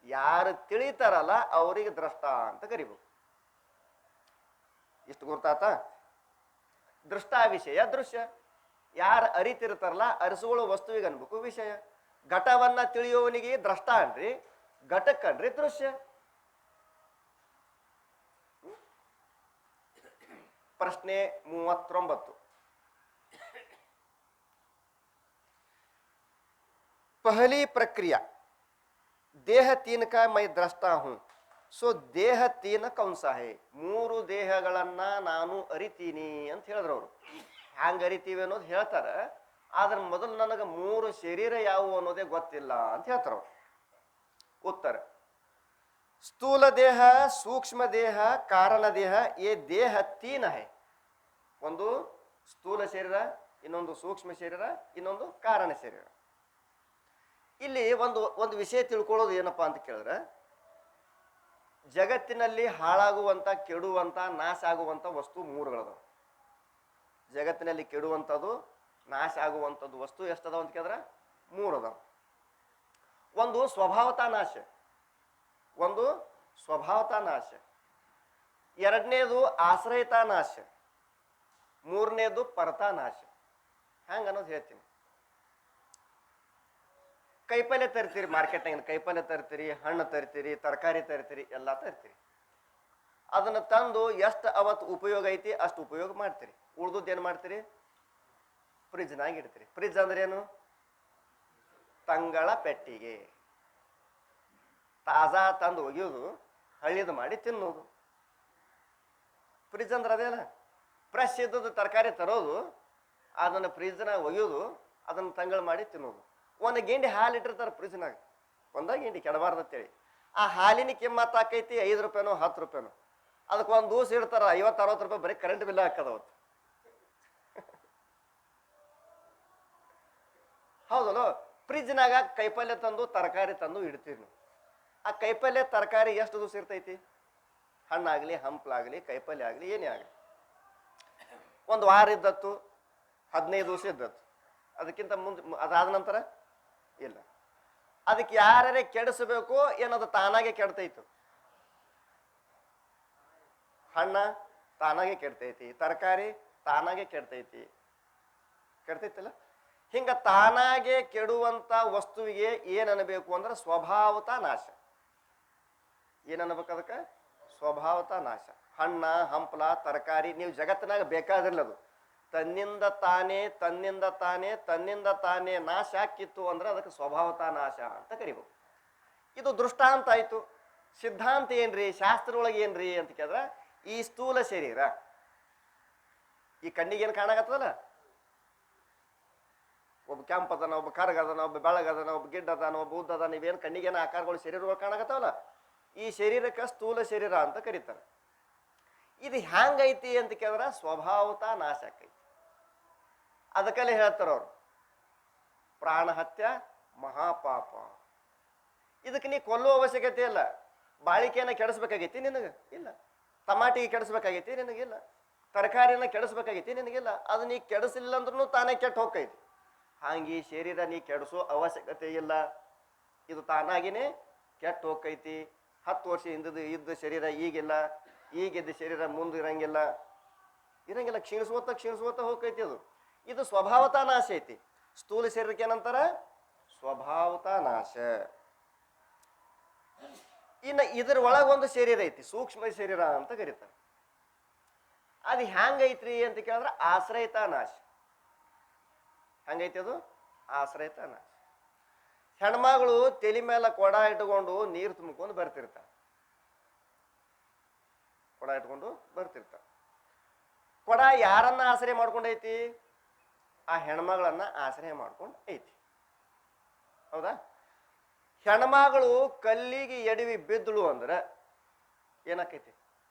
Speaker 1: ಯಾರು ತಿಳಿತಾರಲ್ಲ ಅವರಿಗೆ ದ್ರಷ್ಟ ಅಂತ ಕರಿಬೇಕು. ಇಷ್ಟು ಗುರ್ತಾತ? ದೃಷ್ಟ ವಿಷಯ ದೃಶ್ಯ. ಯಾರು ಅರಿತಿರ್ತಾರಲ್ಲ ಅರಿಸುಗಳು ವಸ್ತುವಿಗೆ ಅನ್ಬೇಕು ವಿಷಯ. ಘಟವನ್ನ ತಿಳಿಯೋವನಿಗೆ ದ್ರಷ್ಟ ಅನ್ರಿ, ಘಟಕ್ಕನ್ರಿ ದೃಶ್ಯ. ಪ್ರಶ್ನೆ 39. पहली प्रक्रिया देह 3 का मैं दृष्टा हूं. सो ದೇಹ 3 कौन सा है? 3 ದೇಹಗಳನ್ನ ನಾನು ಅರಿತೀನಿ ಅಂತ ಹೇಳಿದ್ರು ಅವರು. ಹ್ಯಾಂಗ ಅರಿತೀವಿ ಅನ್ನೋದು ಹೇಳ್ತಾರ. ಆದ್ರೆ ಮೊದಲು ನನಗೆ 3 ಶರೀರ ಯಾವುವು ಅನ್ನೋದೇ ಗೊತ್ತಿಲ್ಲ ಅಂತ ಹೇಳ್ತಾರ ಅವರು. ಉತ್ತರ ಸ್ಥೂಲ ದೇಹ, ಸೂಕ್ಷ್ಮ ದೇಹ, ಕಾರಣ ದೇಹ, ये ದೇಹ ತೀನ್ ಹೈ. ಒಂದು ಸ್ಥೂಲ ಶರೀರ, ಇನ್ನೊಂದು ಸೂಕ್ಷ್ಮ ಶರೀರ, ಇನ್ನೊಂದು ಕಾರಣ ಶರೀರ. ಇಲ್ಲಿ ಒಂದು ಒಂದು ವಿಷಯ ತಿಳ್ಕೊಳ್ಳೋದು ಏನಪ್ಪಾ ಅಂತ ಕೇಳಿದ್ರೆ, ಜಗತ್ತಿನಲ್ಲಿ ಹಾಳಾಗುವಂತ, ಕೆಡುವಂತ, ನಾಶ ಆಗುವಂತ ವಸ್ತು ಮೂರುಗಳದಾವ. ಜಗತ್ತಿನಲ್ಲಿ ಕೆಡುವಂಥದ್ದು, ನಾಶ ಆಗುವಂಥದ್ದು ವಸ್ತು ಎಷ್ಟದಾವ ಅಂತ ಕೇಳಿದ್ರೆ ಮೂರದಾವ. ಒಂದು ಸ್ವಭಾವತ ನಾಶ, ಒಂದು ಸ್ವಭಾವತ ನಾಶ, ಎರಡನೇದು ಆಶ್ರಯತ ನಾಶ, ಮೂರನೇದು ಪರತಾ ನಾಶ. ಹಂಗ ಅನ್ನೋದು ಹೇಳ್ತೀನಿ. ಕೈಪಲ್ಯ ತರ್ತೀರಿ, ಮಾರ್ಕೆಟ್ನಾಗ ಕೈಪಲ್ಯ ತರ್ತೀರಿ, ಹಣ್ಣು ತರ್ತೀರಿ, ತರಕಾರಿ ತರ್ತೀರಿ, ಎಲ್ಲ ತರ್ತೀರಿ. ಅದನ್ನ ತಂದು ಎಷ್ಟು ಅವತ್ತು ಉಪಯೋಗ ಐತಿ ಅಷ್ಟು ಉಪಯೋಗ ಮಾಡ್ತೀರಿ. ಉಳ್ದುದ್ದು ಏನು ಮಾಡ್ತೀರಿ? ಫ್ರಿಜ್ನಾಗ ಇಡ್ತೀರಿ. ಫ್ರಿಜ್ ಅಂದ್ರೆ ಏನು? ತಂಗಳ ಪೆಟ್ಟಿಗೆ. ತಾಜಾ ತಂದು ಒಗೆಯೋದು, ಹಳ್ಳಿದು ಮಾಡಿ ತಿನ್ನೋದು. ಫ್ರಿಜ್ ಅಂದ್ರೆ ಅದೇನ? ಫ್ರೆಶ್ ಇದ್ದದ್ದು ತರಕಾರಿ ತರೋದು, ಅದನ್ನು ಫ್ರಿಜ್ನಾಗ ಒಗೆಯೋದು, ಅದನ್ನು ತಂಗಳು ಮಾಡಿ ತಿನ್ನೋದು. ಒಂದು ಗಿಂಡಿ ಹಾಲು ಇಟ್ಟಿರ್ತಾರೆ ಫ್ರಿಜ್ನಾಗ, ಒಂದ ಗಿಂಡಿ ಕೆಡಬಾರ್ದಂತೇಳಿ. ಆ ಹಾಲಿನ ಕಿಮ್ಮತ್ತು ಆಕೈತಿ 5 ರೂಪಾಯಿನೋ 10 ರೂಪಾಯಿನೋ. ಅದಕ್ಕೆ ಒಂದು ದೂಸ ಇಡ್ತಾರ 50-60 ರೂಪಾಯಿ ಬರೀ ಕರೆಂಟ್ ಬಿಲ್ ಹಾಕದ ಅವತ್ತು. ಹೌದಲ್ಲ? ಫ್ರಿಜ್ನಾಗ ಕೈಪಲ್ಯ ತಂದು ತರಕಾರಿ ತಂದು ಇಡ್ತೀವಿ ನಾವು. ಆ ಕೈಪಲ್ಯ ತರಕಾರಿ ಎಷ್ಟು ದಿವಸ ಇರ್ತೈತಿ? ಹಣ್ಣಾಗ್ಲಿ, ಹಂಪ್ಲಾಗ್ಲಿ, ಕೈಪಲ್ಯ ಆಗಲಿ, ಏನೇ ಆಗಲಿ, ಒಂದು ವಾರ ಇದ್ದತ್ತು, 15 ದಿವಸ ಇದ್ದತ್ತು. ಅದಕ್ಕಿಂತ ಮುಂದೆ ಅದಾದ ನಂತರ ಇಲ್ಲ. ಅದಕ್ಕೆ ಯಾರೇ ಕೆಡಿಸಬೇಕು ಏನದು ತಾನಾಗೆ ಕೆಡ್ತೈತು. ಹಣ್ಣ ತಾನಾಗೆ ಕೆಡ್ತೈತಿ, ತರಕಾರಿ ತಾನಾಗೆ ಕೆಡ್ತೈತಿ, ಕೆಡ್ತೈತಿಲ್ಲ? ಹಿಂಗ ತಾನಾಗೆ ಕೆಡುವಂತ ವಸ್ತುವಿಗೆ ಏನನ್ನಬೇಕು ಅಂದ್ರೆ ಸ್ವಭಾವತ ನಾಶ. ಏನನ್ನಬೇಕು ಅದಕ್ಕೆ? ಸ್ವಭಾವತ ನಾಶ. ಹಣ್ಣ, ಹಂಪಲ, ತರಕಾರಿ ನೀವು ಜಗತ್ತಿನಾಗ ಬೇಕಾದಿಲ್ಲ, ಅದು ತನ್ನಿಂದ ತಾನೇ ತನ್ನಿಂದ ತಾನೇ ತನ್ನಿಂದ ತಾನೇ ನಾಶ ಆಕಿತ್ತು ಅಂದ್ರೆ ಅದಕ್ಕೆ ಸ್ವಭಾವತ ನಾಶ ಅಂತ ಕರಿಬೇಕು. ಇದು ದೃಷ್ಟಾಂತ ಆಯ್ತು. ಸಿದ್ಧಾಂತ ಏನ್ರಿ, ಶಾಸ್ತ್ರದೊಳಗೆ ಏನ್ರಿ ಅಂತ ಕೇಳಿದ್ರೆ, ಈ ಸ್ಥೂಲ ಶರೀರ, ಈ ಕಣ್ಣಿಗೆ ಏನು ಕಾಣಾಕತ್ತದಲ್ಲ, ಒಬ್ಬ ಕೆಂಪ್ ಅದಾನ, ಒಬ್ಬ ಕರ್ಗದನ, ಒಬ್ಬ ಬೆಳಗದನ, ಒಬ್ಬ ಗಿಡ್ಡ ಅದಾನ, ಒಬ್ಬ ಉದ್ದ ಅದಾನ, ಇವೇನು ಕಣ್ಣಿಗೇನು ಆಕಾರಗಳು ಶರೀರಗಳು ಕಾಣಾಕತ್ತವಲ್ಲ, ಈ ಶರೀರಕ್ಕೆ ಸ್ಥೂಲ ಶರೀರ ಅಂತ ಕರೀತಾರೆ. ಇದು ಹ್ಯಾಂಗೈತಿ ಅಂತ ಕೇಳಿದ್ರೆ ಸ್ವಭಾವತ ನಾಶ ಆಕೈತಿ. ಅದಕ್ಕಲ್ಲೇ ಹೇಳ್ತಾರ ಅವರು, ಪ್ರಾಣ ಹತ್ಯ ಮಹಾಪಾಪ. ಇದಕ್ಕೆ ನೀ ಕೊಲ್ಲುವ ಅವಶ್ಯಕತೆ ಇಲ್ಲ. ಬಾಳಿಕೆಯನ್ನ ಕೆಡಿಸ್ಬೇಕಾಗೈತಿ ನಿನಗೆ? ಇಲ್ಲ. ಟಮಾಟಿಗೆ ಕೆಡಿಸ್ಬೇಕಾಗೈತಿ? ನಿನಗಿಲ್ಲ. ತರಕಾರಿಯನ್ನ ಕೆಡಿಸ್ಬೇಕಾಗೈತಿ? ನಿನಗಿಲ್ಲ. ಅದು ನೀ ಕೆಡಿಸಿಲ್ಲ ಅಂದ್ರೂ ತಾನೇ ಕೆಟ್ಟು ಹೋಗ್ತೈತಿ. ಹಾಗೆ ಶರೀರ ನೀ ಕೆಡಿಸೋ ಅವಶ್ಯಕತೆ ಇಲ್ಲ, ಇದು ತಾನಾಗಿನೇ ಕೆಟ್ಟು ಹೋಗ್ತೈತಿ. 10 ವರ್ಷ ಇದ್ದ ಶರೀರ ಈಗಿಲ್ಲ, ಈಗಿದ್ದ ಶರೀರ ಮುಂದೆ ಇರಂಗಿಲ್ಲ, ಕ್ಷೀಣಿಸ್ಕೋತ ಹೋಗ್ತೈತಿ. ಇದು ಸ್ವಭಾವತ ನಾಶ ಐತಿ. ಸ್ಥೂಲ ಶರೀರಕ್ಕೆ ಏನಂತಾರ? ಸ್ವಭಾವತ ನಾಶ. ಇನ್ನು ಇದ್ರ ಒಳಗೊಂದು ಶರೀರ ಐತಿ, ಸೂಕ್ಷ್ಮ ಶರೀರ ಅಂತ ಕರೀತಾರೆ. ಅದು ಹ್ಯಾಂಗೈತ್ರಿ ಅಂತ ಕೇಳಿದ್ರೆ ಆಶ್ರಯತ ನಾಶ. ಹಂಗೈತಿ ಅದು ಆಶ್ರಯತ ನಾಶ. ಹೆಣ್ಮಗಳು ತಲೆ ಮೇಲೆ ಕೊಡ ಇಟ್ಕೊಂಡು ನೀರು ತುಂಬಿಕೊಂಡು ಬರ್ತಿರ್ತಾಳೆ. ಕೊಡ ಇಟ್ಕೊಂಡು ಬರ್ತಿರ್ತಾಳೆ. ಕೊಡ ಯಾರನ್ನ ಆಶ್ರಯ ಮಾಡ್ಕೊಂಡೈತಿ? ಆ ಹೆಣ್ಮಗಳನ್ನ ಆಶ್ರಯ ಮಾಡ್ಕೊಂಡು ಐತಿ. ಹೌದಾ? ಹೆಣ್ಮಗಳು ಕಲ್ಲಿಗೆ ಎಡವಿ ಬಿದ್ದಳು ಅಂದ್ರೆ ಏನಾಕೈತಿ?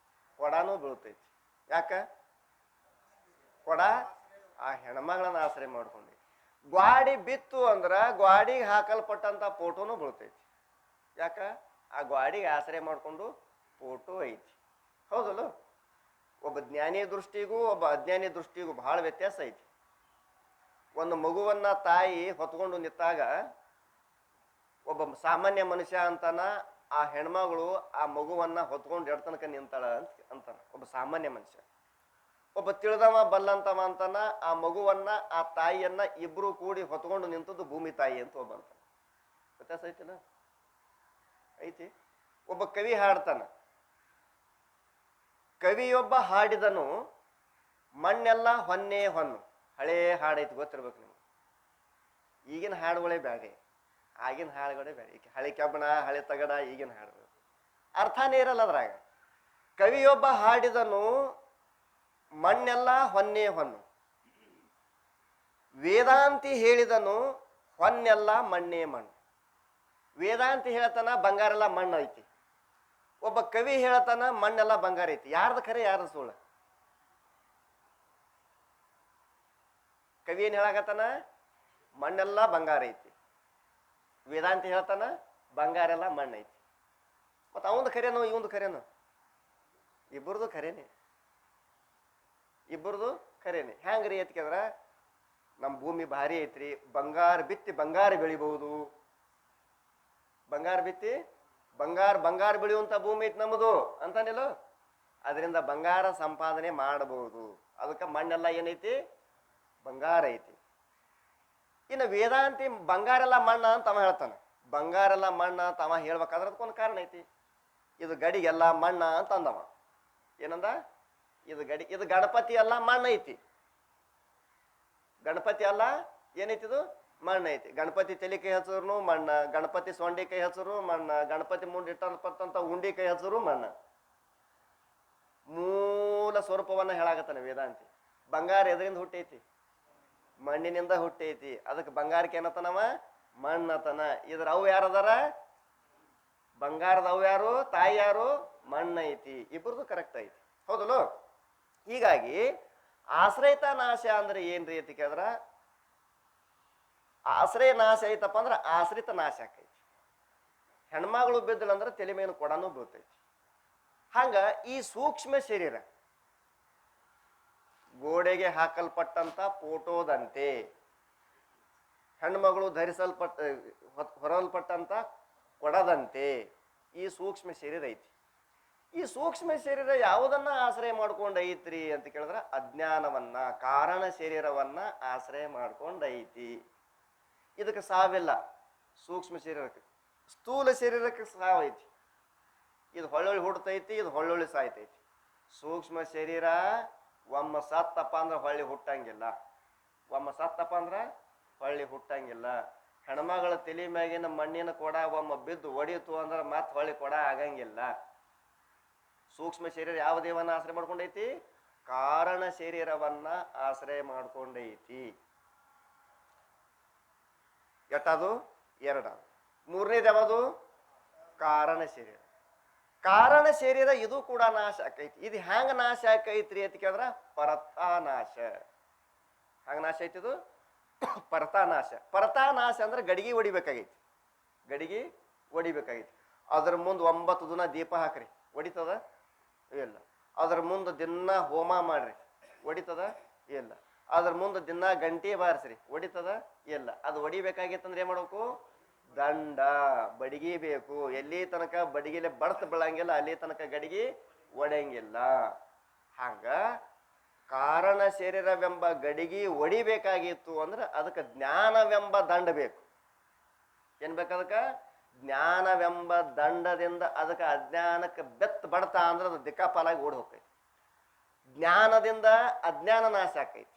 Speaker 1: ಕೊಡನೂ ಬೀಳ್ತೈತಿ. ಯಾಕ? ಕೊಡ ಆ ಹೆಣ್ಮಗಳನ್ನ ಆಶ್ರಯ ಮಾಡ್ಕೊಂಡೈತಿ. ಗ್ವಾಡಿ ಬಿತ್ತು ಅಂದ್ರೆ ಗ್ವಾಡಿಗೆ ಹಾಕಲ್ಪಟ್ಟಂತ ಫೋಟೋನು ಬೀಳ್ತೈತಿ. ಯಾಕ? ಆ ಗ್ವಾಡಿಗೆ ಆಶ್ರಯ ಮಾಡ್ಕೊಂಡು ಫೋಟೋ ಐತಿ. ಹೌದಲ್ಲ? ಒಬ್ಬ ಜ್ಞಾನಿ ದೃಷ್ಟಿಗೂ ಒಬ್ಬ ಅಜ್ಞಾನಿ ದೃಷ್ಟಿಗೂ ಬಹಳ ವ್ಯತ್ಯಾಸ ಐತಿ. ಒಂದು ಮಗುವನ್ನ ತಾಯಿ ಹೊತ್ಕೊಂಡು ನಿಂತಾಗ ಒಬ್ಬ ಸಾಮಾನ್ಯ ಮನುಷ್ಯ ಅಂತಾನ, ಆ ಹೆಣ್ಮಗಳು ಆ ಮಗುವನ್ನ ಹೊತ್ಕೊಂಡು ಎಡ್ತನಕ ನಿಂತಾಳ ಅಂತಾನ ಒಬ್ಬ ಸಾಮಾನ್ಯ ಮನುಷ್ಯ. ಒಬ್ಬ ತಿಳಿದವ ಬಲ್ಲಂತವ ಅಂತಾನ, ಆ ಮಗುವನ್ನ ಆ ತಾಯಿಯನ್ನ ಇಬ್ರು ಕೂಡಿ ಹೊತ್ಕೊಂಡು ನಿಂತದ್ದು ಭೂಮಿ ತಾಯಿ ಅಂತ ಒಬ್ಬ ಅಂತಾನ. ವ್ಯತ್ಯಾಸ ಐತಿಲ್ಲ? ಐತಿ. ಒಬ್ಬ ಕವಿ ಹಾಡ್ತಾನ, ಕವಿಯೊಬ್ಬ ಹಾಡಿದನು ಮಣ್ಣೆಲ್ಲ ಹೊನ್ನೆ ಹೊನ್ನು. ಹಳೇ ಹಾಡೈತಿ, ಗೊತ್ತಿರ್ಬೇಕು ನಿಮ್ಗೆ. ಈಗಿನ ಹಾಡುಗಳೇ ಬೇರೆ, ಆಗಿನ ಹಾಡುಗಳೇ ಬೇರೆ. ಈಗ ಹಳೆ ಕಬ್ಬಣ, ಹಳೆ ತಗಡ, ಈಗಿನ ಹಾಡುಗಳು ಅರ್ಥನೇ ಇರಲ್ಲ ಅದ್ರಾಗ. ಕವಿಯೊಬ್ಬ ಹಾಡಿದನು ಮಣ್ಣೆಲ್ಲ ಹೊನ್ನೆ ಹೊನ್ನು, ವೇದಾಂತಿ ಹೇಳಿದನು ಹೊನ್ನೆಲ್ಲ ಮಣ್ಣೇ ಮಣ್ಣು. ವೇದಾಂತಿ ಹೇಳ್ತಾನ ಬಂಗಾರ ಎಲ್ಲ ಮಣ್ಣು ಐತಿ, ಒಬ್ಬ ಕವಿ ಹೇಳತಾನ ಮಣ್ಣೆಲ್ಲ ಬಂಗಾರ ಐತಿ. ಯಾರ್ದು ಖರೆ ಯಾರ್ದು ಸುಳ್ಳು? ಕವಿ ಏನ್ ಹೇಳಕತ್ತಾನ? ಮಣ್ಣೆಲ್ಲ ಬಂಗಾರ ಐತಿ. ವೇದಾಂತಿ ಹೇಳ್ತಾನ ಬಂಗಾರ ಎಲ್ಲ ಮಣ್ಣು ಐತಿ. ಮತ್ತ ಅವಂದು ಖರೇನು ಇವಂದು ಖರೇನು? ಇಬ್ಬರದು ಖರೇನೆ, ಇಬ್ಬರದು ಖರೇನೆ. ಹೆಂಗ್ರಿ ಎತ್ಕಂದ್ರ ನಮ್ಮ ಭೂಮಿ ಭಾರಿ ಐತ್ರಿ, ಬಂಗಾರ ಬಿತ್ತಿ ಬಂಗಾರ ಬೆಳಿಬಹುದು, ಬಂಗಾರ ಬಿತ್ತಿ ಬಂಗಾರ ಬೆಳೆಯುವಂತ ಭೂಮಿ ಐತಿ ನಮ್ಮದು ಅಂತಾನಿಲ್ಲ. ಅದರಿಂದ ಬಂಗಾರ ಸಂಪಾದನೆ ಮಾಡಬಹುದು. ಅದಕ್ಕೆ ಮಣ್ಣೆಲ್ಲ ಏನೈತಿ? ಬಂಗಾರ ಐತಿ. ಇನ್ನು ವೇದಾಂತಿ ಬಂಗಾರೆಲ್ಲ ಮಣ್ಣ ಅಂತ ಅವ ಹೇಳ್ತಾನ. ಬಂಗಾರೆಲ್ಲ ಮಣ್ಣ ಅಂತ ಅವ ಹೇಳ್ಬೇಕಾದ್ರೆ ಅದಕ್ಕೊಂದು ಕಾರಣ ಐತಿ. ಇದು ಗಡಿಗೆಲ್ಲ ಮಣ್ಣ ಅಂತ ಅಂದವ. ಏನಂದ? ಇದು ಗಣಪತಿ ಎಲ್ಲ ಮಣ್ಣು ಐತಿ. ಗಣಪತಿ ಅಲ್ಲ ಏನೈತಿದು? ಮಣ್ಣು ಐತಿ. ಗಣಪತಿ ತಲೆ ಕೈ ಹಚ್ಚರು ಮಣ್ಣ, ಗಣಪತಿ ಸೊಂಡಿ ಕೈ ಹಚ್ಚರು ಮಣ್ಣ, ಗಣಪತಿ ಮುಂದೆ ಇಟ್ಟಂತ ಉಂಡಿ ಕೈ ಹಚ್ಚರು ಮಣ್ಣ. ಮೂಲ ಸ್ವರೂಪವನ್ನ ಹೇಳಾಕತ್ತಾನ ವೇದಾಂತಿ. ಬಂಗಾರ ಎದರಿಂದ ಹುಟ್ಟೈತಿ? ಮಣ್ಣಿನಿಂದ ಹುಟ್ಟೈತಿ. ಅದಕ್ಕೆ ಬಂಗಾರಕ್ಕೆ ಏನತನವ? ಮಣ್ಣತನ. ಇದ್ರ ಅವು ಯಾರದಾರ? ಬಂಗಾರದ ಅವು ಯಾರು? ತಾಯಿ ಯಾರು? ಮಣ್ಣ ಐತಿ. ಇಬ್ಬರದು ಕರೆಕ್ಟ್ ಐತಿ. ಹೌದಲ್ಲೋ? ಹೀಗಾಗಿ ಆಶ್ರಯಿತ ನಾಶ ಅಂದ್ರೆ ಏನ್ರಿ ಅಂತ ಕೇಳಿದ್ರ, ಆಶ್ರಯ ನಾಶ ಐತಪ್ಪ ಅಂದ್ರ ಆಶ್ರಿತ ನಾಶ ಆಕೈತಿ. ಹೆಣ್ಮಗಳು ಬಿದ್ದಳಂದ್ರ ತಲೆ ಮೇಲಿನ ಕೊಡನೂ ಬೀಳ್ತೈತಿ. ಹಂಗ ಈ ಸೂಕ್ಷ್ಮ ಶರೀರ ಗೋಡೆಗೆ ಹಾಕಲ್ಪಟ್ಟಂತ ಫೋಟೋದಂತೆ, ಹೆಣ್ಮಗಳು ಹೊರಲ್ಪಟ್ಟಂತ ಕೊಡದಂತೆ ಈ ಸೂಕ್ಷ್ಮ ಶರೀರ ಐತಿ. ಈ ಸೂಕ್ಷ್ಮ ಶರೀರ ಯಾವುದನ್ನ ಆಶ್ರಯ ಮಾಡ್ಕೊಂಡೈತ್ರಿ ಅಂತ ಕೇಳಿದ್ರ ಅಜ್ಞಾನವನ್ನ, ಕಾರಣ ಶರೀರವನ್ನ ಆಶ್ರಯ ಮಾಡ್ಕೊಂಡೈತಿ. ಇದಕ್ಕೆ ಸಾವಿಲ್ಲ. ಸೂಕ್ಷ್ಮ ಶರೀರಕ್ಕೆ. ಸ್ಥೂಲ ಶರೀರಕ್ಕೆ ಸಾವೈತಿ. ಇದು ಹೊಳ್ಳೊಳ್ಳಿ ಹುಡ್ತೈತಿ, ಇದು ಹೊಳ್ಳೊಳ್ಳಿ ಸಾಯ್ತೈತಿ. ಸೂಕ್ಷ್ಮ ಶರೀರ ಒಮ್ಮ ಸತ್ತಪ್ಪ ಅಂದ್ರೆ ಹೊಳ್ಳಿ ಹುಟ್ಟಂಗಿಲ್ಲ. ಒಮ್ಮ ಸತ್ತಪ್ಪ ಅಂದ್ರ ಹೊಳ್ಳಿ ಹುಟ್ಟಂಗಿಲ್ಲ. ಹೆಣ್ಮಗಳ ತಲೆ ಮ್ಯಾಗಿನ ಮಣ್ಣಿನ ಕೊಡ ಒಮ್ಮ ಬಿದ್ದು ಒಡಿತು ಅಂದ್ರೆ ಮತ್ತೆ ಹೊಳ್ಳಿ ಕೊಡ ಆಗಂಗಿಲ್ಲ. ಸೂಕ್ಷ್ಮ ಶರೀರ ಯಾವ ದೇವನ್ನ ಆಶ್ರಯ ಮಾಡ್ಕೊಂಡೈತಿ? ಕಾರಣ ಶರೀರವನ್ನ ಆಶ್ರಯ ಮಾಡ್ಕೊಂಡೈತಿ. ಎಟ್ಟದು? ಎರಡದು. ಮೂರನೇದು ಯಾವುದು? ಕಾರಣ ಶರೀರ. ಕಾರಣ ಶರೀರ ಇದು ಕೂಡ ನಾಶ ಆಕೈತಿ. ಇದು ಹ್ಯಾಂಗ ನಾಶ ಆಕೈತ್ರಿ ಅಂತ ಕೇಳಿದ್ರ ಪರತಾನಾಶ. ಹಂಗ ನಾಶ ಐತಿದು ಪರತಾನಾಶ. ಪರತಾನಾಶ ಅಂದ್ರೆ ಗಡಿಗೆ ಹೊಡಿಬೇಕಾಗೈತಿ. ಗಡಿಗೆ ಹೊಡಿಬೇಕಾಗೈತಿ. ಅದ್ರ ಮುಂದೆ 9 ದಿನ ದೀಪ ಹಾಕ್ರಿ, ಹೊಡಿತದ? ಇಲ್ಲ. ಅದ್ರ ಮುಂದೆ ದಿನ ಹೋಮ ಮಾಡ್ರಿ, ಹೊಡಿತದ? ಇಲ್ಲ. ಅದ್ರ ಮುಂದೆ ದಿನ ಗಂಟೆ ಬಾರಿಸ್ರಿ, ಹೊಡಿತದ? ಇಲ್ಲ. ಅದು ಹೊಡಿಬೇಕಾಗಿತ್ತಂದ್ರೆ ಏನ್ ಮಾಡ್ಬೇಕು? ದಂಡ ಬಡಿಗೆ ಬೇಕು. ಎಲ್ಲಿ ತನಕ ಬಡಿಗೆಲೆ ಬಡ್ತ ಬೀಳಂಗಿಲ್ಲ ಅಲ್ಲಿ ತನಕ ಗಡಿಗೆ ಒಡೆಯಂಗಿಲ್ಲ. ಹಂಗ ಕಾರಣ ಶರೀರವೆಂಬ ಗಡಿಗೆ ಒಡಿಬೇಕಾಗಿತ್ತು ಅಂದ್ರೆ ಅದಕ್ಕೆ ಜ್ಞಾನವೆಂಬ ದಂಡ ಬೇಕು. ಏನ್ ಬೇಕದಕ್ಕ? ಜ್ಞಾನವೆಂಬ ದಂಡದಿಂದ ಅದಕ್ಕೆ ಅಜ್ಞಾನಕ್ಕೆ ಬೆತ್ತ ಬಡ್ತಾ ಅಂದ್ರೆ ಅದು ದಿಕ್ಕಾಪಾಲಾಗಿ ಓಡಿ ಹೋಗ್ತೈತಿ. ಜ್ಞಾನದಿಂದ ಅಜ್ಞಾನ ನಾಶ ಆಕೈತಿ.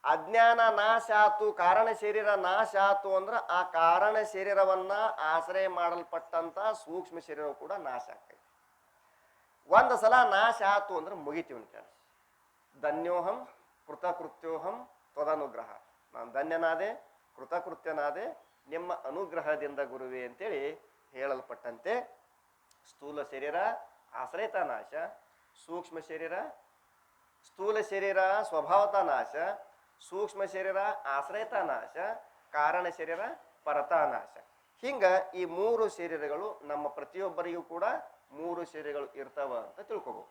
Speaker 1: ಅಜ್ಞಾನ ನಾಶ ಆತು, ಕಾರಣ ಶರೀರ ನಾಶ ಆತು ಅಂದ್ರೆ ಆ ಕಾರಣ ಶರೀರವನ್ನ ಆಶ್ರಯ ಮಾಡಲ್ಪಟ್ಟಂತ ಸೂಕ್ಷ್ಮ ಶರೀರ ಕೂಡ ನಾಶ ಆಕೈತಿ. ಒಂದು ಸಲ ನಾಶ ಆತು ಅಂದ್ರೆ ಮುಗಿತೀವಿ ಕೆಲಸ. ಧನ್ಯೋಹಂ ಕೃತಕೃತ್ಯೋಹಂ ತ್ವದನುಗ್ರಹ. ನಾನು ಧನ್ಯನಾದೆ, ಕೃತಕೃತ್ಯನಾದೆ ನಿಮ್ಮ ಅನುಗ್ರಹದಿಂದ ಗುರುವೆ ಅಂತೇಳಿ ಹೇಳಲ್ಪಟ್ಟಂತೆ ಸ್ಥೂಲ ಶರೀರ ಆಶ್ರಯತ ನಾಶ, ಸೂಕ್ಷ್ಮ ಶರೀರ, ಸ್ಥೂಲ ಶರೀರ ಸ್ವಭಾವತ ನಾಶ, ಸೂಕ್ಷ್ಮ ಶರೀರ ಆಶ್ರಯತ ನಾಶ, ಕಾರಣ ಶರೀರ ಪರತಾನಾಶ. ಹಿಂಗ ಈ 3 ಶರೀರಗಳು ನಮ್ಮ ಪ್ರತಿಯೊಬ್ಬರಿಗೂ ಕೂಡ 3 ಶರೀರಗಳು ಇರ್ತಾವ ಅಂತ ತಿಳ್ಕೊಬಹುದು.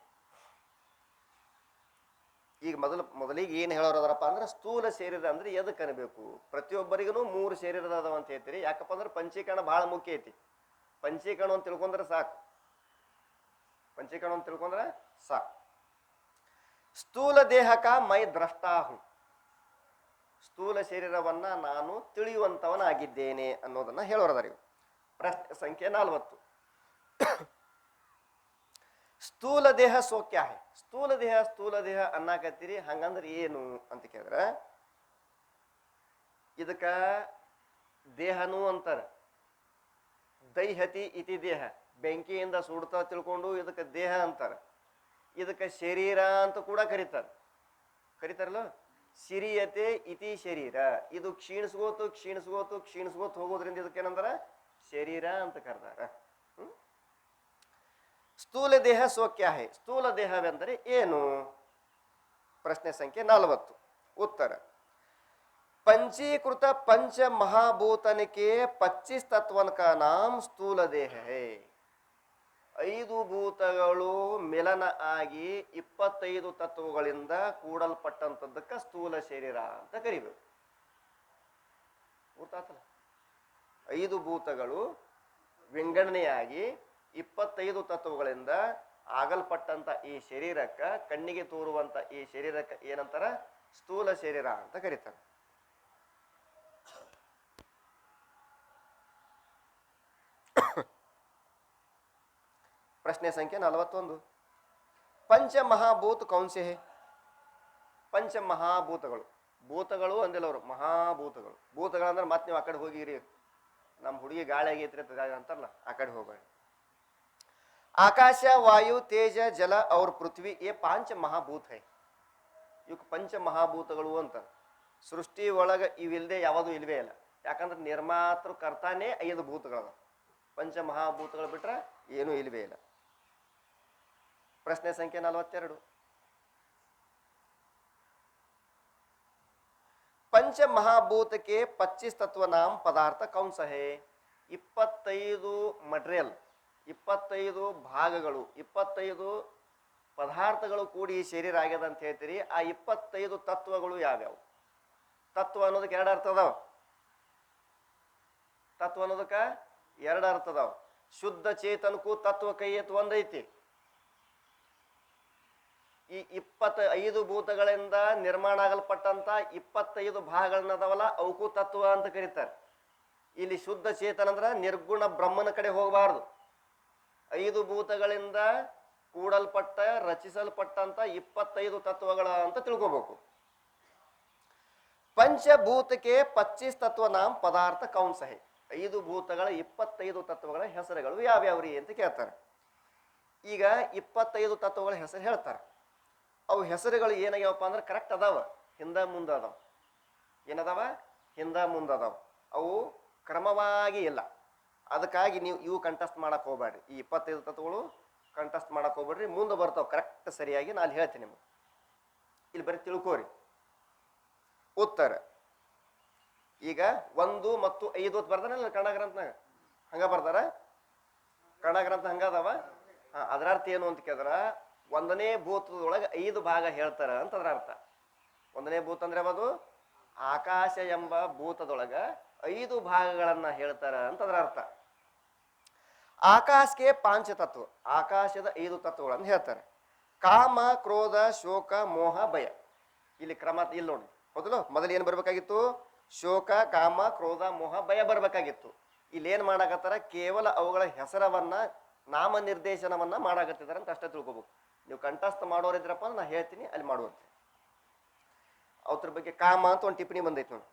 Speaker 1: ಈಗ ಮೊದಲಿಗೆ ಏನು ಹೇಳೋರದರಪ್ಪ ಅಂದ್ರೆ ಸ್ಥೂಲ ಶರೀರ ಅಂದ್ರೆ ಎದಕ್ಕೆ ಅನ್ಬೇಕು? ಪ್ರತಿಯೊಬ್ಬರಿಗೂ 3 ಶರೀರ ಅದಾವ ಅಂತ ಹೇಳ್ತೀರಿ. ಯಾಕಪ್ಪ ಅಂದ್ರೆ ಪಂಚೀಕರಣ ಬಹಳ ಮುಖ್ಯ ಐತಿ. ಪಂಚೀಕರಣ ಅಂತ ತಿಳ್ಕೊಂಡ್ರೆ ಸಾಕು. ಪಂಚೀಕರಣ ಅಂತ ತಿಳ್ಕೊಂಡ್ರೆ ಸಾಕು. ಸ್ಥೂಲ ದೇಹಕ ಮೈ ದ್ರಷ್ಟಾಹು. ಸ್ಥೂಲ ಶರೀರವನ್ನ ನಾನು ತಿಳಿಯುವಂತವನಾಗಿದ್ದೇನೆ ಅನ್ನೋದನ್ನ ಹೇಳೋರದಾರ. ಪ್ರಶ್ನೆ ಸಂಖ್ಯೆ 40. ಸ್ಥೂಲ ದೇಹ ಸೋಕ್ಯ ಹೈ. ಸ್ಥೂಲ ದೇಹ ಅನ್ನಕತ್ತೀರಿ, ಹಂಗಂದ್ರೆ ಏನು ಅಂತ ಕೇಳಿದ್ರ ಇದಕ್ಕ ದೇಹನೂ ಅಂತಾರ. ದೈಹತಿ ಇತಿ ದೇಹ, ಬೆಂಕಿಯಿಂದ ಸುಡ್ತಾ ತಿಳ್ಕೊಂಡು ಇದಕ್ಕೆ ದೇಹ ಅಂತಾರ. ಇದಕ್ಕೆ ಶರೀರ ಅಂತ ಕೂಡ ಕರೀತಾರಲ್ಲ. ಶಿರಿಯತೆ ಇತಿ ಶರೀರ. ಇದು ಕ್ಷೀಣಿಸ್ಕೋತ ಹೋಗೋದ್ರಿಂದ ಇದಕ್ಕೇನಂತಾರ? ಶರೀರ ಅಂತ ಕರ್ದಾರ. ಸ್ಥೂಲ ದೇಹ ಸೋ ಕ್ಯಾ ಹೈ, ಸ್ಥೂಲ ದೇಹವೆಂದರೆ ಏನು? ಪ್ರಶ್ನೆ ಸಂಖ್ಯೆ 40. ಉತ್ತರ: पंचीकृत पंच महाभूतन के 25 तत्वन का नाम ಸ್ಥೂಲ ದೇಹ ಹೈ. 5 ಭೂತಗಳು ಮಿಲನ ಆಗಿ 25 ತತ್ವಗಳಿಂದ ಕೂಡಲ್ಪಟ್ಟಂತದ್ದಕ್ಕೆ ಸ್ಥೂಲ ಶರೀರ ಅಂತ ಕರಿಬೇಕು. ಗೊತ್ತಾತಲ್ಲ? 5 ಭೂತಗಳು ವಿಂಗಡಣೆಯಾಗಿ 25 ತತ್ವಗಳಿಂದ ಆಗಲ್ಪಟ್ಟಂತ ಈ ಶರೀರಕ್ಕ, ಕಣ್ಣಿಗೆ ತೋರುವಂತ ಈ ಶರೀರಕ್ಕೆ ಏನಂತಾರ? ಸ್ಥೂಲ ಶರೀರ ಅಂತ ಕರೀತಾರೆ. ಪ್ರಶ್ನೆ ಸಂಖ್ಯೆ 41. ಪಂಚ ಮಹಾಭೂತ ಕೌನ್ಸೆ ಹೇ? ಪಂಚ ಮಹಾಭೂತಗಳು, ಭೂತಗಳು ಅಂದಿಲ್ಲ ಅವರು, ಮಹಾಭೂತಗಳು. ಭೂತಗಳಂದ್ರೆ ಮತ್ತೆ ನೀವು ಆ ಕಡೆ ಹೋಗಿರಿ, ನಮ್ಮ ಹುಡುಗಿ ಗಾಳಿ ಆಗೈತ್ರಿ ಅಂತಾರಲ್ಲ, ಆ ಕಡೆ ಹೋಗಬೇಡಿ. ಆಕಾಶ, ವಾಯು, ತೇಜ, ಜಲ और पृथ्वी ये 5 महाभूत है. ಇವಕ್ಕೆ ಪಂಚ ಮಹಾಭೂತಗಳು ಅಂತ. ಸೃಷ್ಟಿ ಒಳಗೆ ಇವಿಲ್ಲದೆ ಯಾವುದು ಇಲ್ವೇ ಇಲ್ಲ. ಯಾಕಂದ್ರೆ ನಿರ್ಮಾತೃ ಕರ್ತಾನೇ 5 ಭೂತಗಳದ. ಪಂಚ ಮಹಾಭೂತಗಳು ಬಿಟ್ರೆ ಏನೂ ಇಲ್ವೇ ಇಲ್ಲ. ಪ್ರಶ್ನೆ ಸಂಖ್ಯೆ 42. पंच महाभूत के 25 तत्व नाम पदार्थ कौन सा है? 25 ಮಟೀರಿಯಲ್, 25 ಭಾಗಗಳು, 25 ಪದಾರ್ಥಗಳು ಕೂಡಿ ಶರೀರ ಆಗ್ಯದ ಅಂತ ಹೇಳ್ತೀರಿ. ಆ 25 ತತ್ವಗಳು ಯಾವ್ಯಾವು? ತತ್ವ ಅನ್ನೋದಕ್ಕೆ 2 ಅರ್ಥ ಅದಾವ. ತತ್ವ ಅನ್ನೋದಕ್ಕೆ 2 ಅರ್ಥ ಅದಾವ. ಶುದ್ಧ ಚೇತನಕ್ಕೂ ತತ್ವ ಕೈ ಎತ್ತು ಒಂದೈತಿ. ಈ 25 ಭೂತಗಳಿಂದ ನಿರ್ಮಾಣ ಆಗಲ್ಪಟ್ಟಂತ 25 ಭಾಗಗಳನ್ನದವಲ್ಲ, ಅವಕ್ಕೂ ತತ್ವ ಅಂತ ಕರೀತಾರೆ. ಇಲ್ಲಿ ಶುದ್ಧ ಚೇತನ ಅಂದ್ರೆ ನಿರ್ಗುಣ ಬ್ರಹ್ಮನ ಕಡೆ ಹೋಗಬಾರ್ದು. 5 ಭೂತಗಳಿಂದ ಕೂಡಲ್ಪಟ್ಟ, ರಚಿಸಲ್ಪಟ್ಟಂತ 25 ತತ್ವಗಳ ಅಂತ ತಿಳ್ಕೋಬೇಕು. ಪಂಚಭೂತಕ್ಕೆ 25 ತತ್ವ ನಾಮ್ ಪದಾರ್ಥ ಕೌನ್ ಸಹೆ? 5 ಭೂತಗಳ 25 ತತ್ವಗಳ ಹೆಸರುಗಳು ಯಾವ್ಯಾವ್ರಿ ಅಂತ ಕೇಳ್ತಾರೆ. ಈಗ 25 ತತ್ವಗಳ ಹೆಸರು ಹೇಳ್ತಾರೆ. ಅವು ಹೆಸರುಗಳು ಏನಾಗ್ಯಾವಪ್ಪ ಅಂದ್ರೆ ಕರೆಕ್ಟ್ ಅದಾವ, ಹಿಂದ ಮುಂದ ಅದಾವ. ಏನದಾವ? ಹಿಂದ ಮುಂದ ಅದಾವ. ಅವು ಕ್ರಮವಾಗಿ ಇಲ್ಲ. ಅದಕ್ಕಾಗಿ ನೀವು ಇವು ಕಂಟೆಸ್ಟ್ ಮಾಡಕ್ ಹೋಗ್ಬೇಡ್ರಿ. ಈ 25 ತತ್ವಗಳು ಕಂಟೆಸ್ಟ್ ಮಾಡಕ್ ಹೋಗ್ಬೇಡ್ರಿ. ಮುಂದೆ ಬರ್ತಾವ ಕರೆಕ್ಟ್ ಸರಿಯಾಗಿ. ನಾನು ಹೇಳ್ತೀನಿ ನಿಮ್ಗೆ, ಇಲ್ಲಿ ಬರೀ ತಿಳ್ಕೋರಿ. ಉತ್ತರ: ಈಗ 1 ಮತ್ತು 5 ಅಂತ ಬರ್ದಾರಲ್ಲ ಕನ್ನಡ ಗ್ರಂಥನಾಗ, ಹಂಗ ಬರ್ದಾರ. ಕನ್ನಡ ಗ್ರಂಥ ಹಂಗದಾವ. ಅದರ ಅರ್ಥ ಏನು ಅಂತ ಕೇಳಿದ್ರ, 1ನೇ ಭೂತದೊಳಗೆ 5 ಭಾಗ ಹೇಳ್ತಾರ ಅಂತ ಅದರ ಅರ್ಥ. 1ನೇ ಭೂತ ಅಂದ್ರೆ ಯಾವುದು? ಆಕಾಶ ಎಂಬ ಭೂತದೊಳಗ 5 ಭಾಗಗಳನ್ನ ಹೇಳ್ತಾರ ಅಂತ ಅದರ ಅರ್ಥ. ಆಕಾಶಕ್ಕೆ 5 ತತ್ವ, ಆಕಾಶದ 5 ತತ್ವಗಳನ್ನು ಹೇಳ್ತಾರೆ. ಕಾಮ, ಕ್ರೋಧ, ಶೋಕ, ಮೋಹ, ಭಯ. ಇಲ್ಲಿ ಕ್ರಮ ಇಲ್ಲಿ ನೋಡಿ, ಹೌದಲ್ಲ? ಮೊದಲು ಏನು ಬರ್ಬೇಕಾಗಿತ್ತು? ಶೋಕ, ಕಾಮ, ಕ್ರೋಧ, ಮೋಹ, ಭಯ ಬರ್ಬೇಕಾಗಿತ್ತು. ಇಲ್ಲಿ ಏನ್ ಮಾಡಾಕತ್ತಾರ? ಕೇವಲ ಅವುಗಳ ಹೆಸರವನ್ನ, ನಾಮ ನಿರ್ದೇಶನವನ್ನ ಮಾಡಾಕತ್ತಿದಾರೆ ಅಂತ ಅಷ್ಟೇ ತಿಳ್ಕೊಬೇಕು. ನೀವು ಕಂಠಸ್ಥ ಮಾಡೋರಿದ್ರಪ್ಪ ನಾ ಹೇಳ್ತೀನಿ, ಅಲ್ಲಿ ಮಾಡುವಂತೆ. ಅವ್ರ ಬಗ್ಗೆ ಕಾಮ ಅಂತ ಒಂದು ಟಿಪ್ಪಣಿ ಬಂದೈತಿ ನೋಡಿ,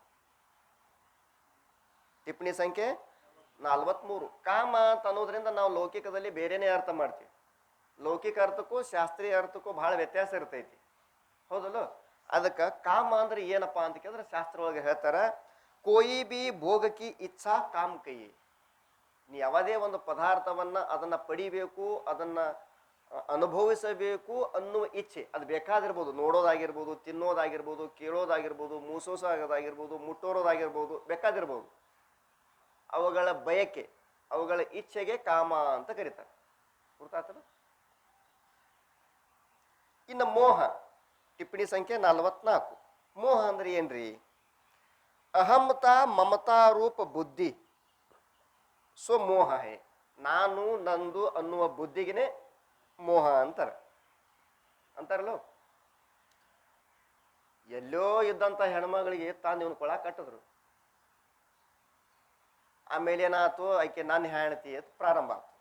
Speaker 1: ಟಿಪ್ಪಣಿ ಸಂಖ್ಯೆ 43. ಕಾಮ ಅಂತ ಅನ್ನೋದ್ರಿಂದ ನಾವು ಲೌಕಿಕದಲ್ಲಿ ಬೇರೆನೇ ಅರ್ಥ ಮಾಡ್ತೀವಿ. ಲೌಕಿಕ ಅರ್ಥಕ್ಕೂ ಶಾಸ್ತ್ರೀಯ ಅರ್ಥಕ್ಕೂ ಬಹಳ ವ್ಯತ್ಯಾಸ ಇರ್ತೈತಿ, ಹೌದಲ್ಲ? ಅದಕ್ಕೆ ಕಾಮ ಅಂದ್ರೆ ಏನಪ್ಪ ಅಂತ ಕೇಳಿದ್ರೆ ಶಾಸ್ತ್ರ ಒಳಗೆ ಹೇಳ್ತಾರ, ಕೋಯಿ ಬಿ ಭೋಗಕಿ ಇಚ್ಛಾ ಕಾಮ್ ಕೈ. ನೀ ಯಾವುದೇ ಒಂದು ಪದಾರ್ಥವನ್ನ ಅದನ್ನ ಪಡಿಬೇಕು, ಅದನ್ನ ಅನುಭವಿಸಬೇಕು ಅನ್ನುವ ಇಚ್ಛೆ, ಅದು ಬೇಕಾದಿರ್ಬೋದು. ನೋಡೋದಾಗಿರ್ಬೋದು, ತಿನ್ನೋದಾಗಿರ್ಬೋದು, ಕೇಳೋದಾಗಿರ್ಬೋದು, ಮೂಸೋಸಾಗೋದಾಗಿರ್ಬೋದು, ಮುಟ್ಟೋರೋದಾಗಿರ್ಬೋದು, ಬೇಕಾದಿರ್ಬೋದು. ಅವುಗಳ ಬಯಕೆ, ಅವುಗಳ ಇಚ್ಛೆಗೆ ಕಾಮ ಅಂತ ಕರೀತಾರೆ. ಗೊತ್ತಾಗ್ತದೆ? ಇನ್ನು ಮೋಹ, ಟಿಪ್ಪಣಿ ಸಂಖ್ಯೆ 44. ಮೋಹ ಅಂದ್ರೆ ಏನ್ರಿ? ಅಹಂತಾ ಮಮತಾ ರೂಪ ಬುದ್ಧಿ ಸೊ ಮೋಹ ಹೇ. ನಾನು ನಂದು ಅನ್ನುವ ಬುದ್ಧಿಗೆನೆ ಮೋಹ ಅಂತಾರಲ್ಲ. ಎಲ್ಲೋ ಇದ್ದಂತ ಹೆಣ್ಮಗಳಿಗೆ ತಾನು ಇವನು ಕೊಳ ಕಟ್ಟಿದ್ರು. ಆಮೇಲೆ ಏನಾಯ್ತು? ಆಕೆ ನನ್ನ ಹೆಂಡತಿ ಅಂತ ಪ್ರಾರಂಭ ಆಯ್ತು.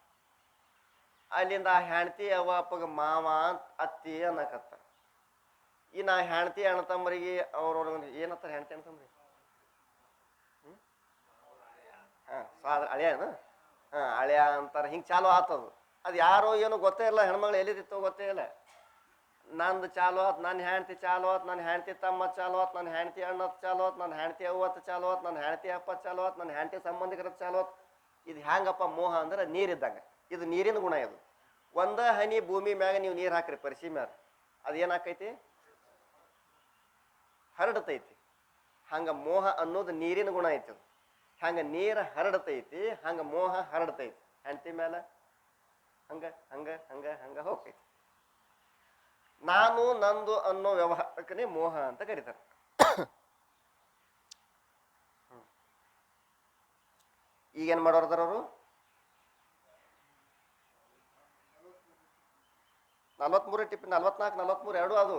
Speaker 1: ಅಲ್ಲಿಂದ ಆ ಹೆಂಡತಿ ಅವ ಅಪ್ಪಗ ಮಾವ ಅತ್ತಿ ಅನ್ನಕತ್ತ. ಇನ್ನು ಆ ಹೆಂಡತಿ ಅಣ್ಣತಮ್ಮರಿಗೆ ಅವ್ರವ್ರ ಏನಂತಾರೆ? ಹೆಂಡತಿ ಅಣ್ಣತಮ್ಮರಿ ಹಳೆಯನ ಹಳೆಯ ಅಂತಾರೆ. ಹಿಂಗೆ ಚಾಲು ಆತದು. ಅದು ಯಾರೋ ಏನೋ ಗೊತ್ತೇ ಇಲ್ಲ, ಹೆಣ್ಮಗಳು ಎಲ್ಲಿದಿತ್ತೋ ಗೊತ್ತೇ ಇಲ್ಲ. ನಂದು ಚಾಲು ಆತ್, ನನ್ನ ಹೆಂಡತಿ ಚಾಲು ಆತ್, ನನ್ನ ಹೆಂಡತಿ ತಮ್ಮ ಚಾಲು ಆತ್, ನನ್ನ ಹೆಂಡತಿ ಅಣ್ಣತ್ ಚಾಲು ಆತ್, ನನ್ನ ಹೆಂಡತಿ ಅವ್ವತ್ತು ಚಾಲು ಆತ್, ನನ್ನ ಹೆಂಡತಿ ಅಪ್ಪ ಚಾಲು ಆತ್, ನನ್ನ ಹೆಂಡತಿ ಸಂಬಂಧಿಕರ ಚಾಲು ಆತ್. ಇದು ಹ್ಯಾಂಗಪ್ಪ ಮೋಹ ಅಂದ್ರೆ ನೀರಿದ್ದಂಗೆ. ಇದು ನೀರಿನ ಗುಣ. ಇದು ಒಂದ ಹನಿ ಭೂಮಿ ಮ್ಯಾಗ ನೀವು ನೀರು ಹಾಕ್ರಿ ಪರಿಸಿ ಮ್ಯಾಗ ಅದೇನ್ ಹಾಕೈತಿ ಹರಡತೈತಿ. ಹಂಗ ಮೋಹ ಅನ್ನೋದು ನೀರಿನ ಗುಣ ಐತಿ. ಅದು ಹಂಗ ನೀರು ಹರಡತೈತಿ, ಹಂಗ ಮೋಹ ಹರಡ್ತೈತಿ. ಹೆಂಡತಿ ಮ್ಯಾಲ ಹಂಗ ಹಂಗ ಹಂಗ ಹಂಗ ಹೋಗ್ತೈತಿ. ನಾನು ನಂದು ಅನ್ನೋ ವ್ಯವಹಾರಕ್ಕನೇ ಮೋಹ ಅಂತ ಕರೀತಾರೆ. ಈಗೇನ್ ಮಾಡೋರ್ದಾರ ಅವರು 43 ಟಿಪ್ಪಿ 44 43 ಎರಡು ಅದು.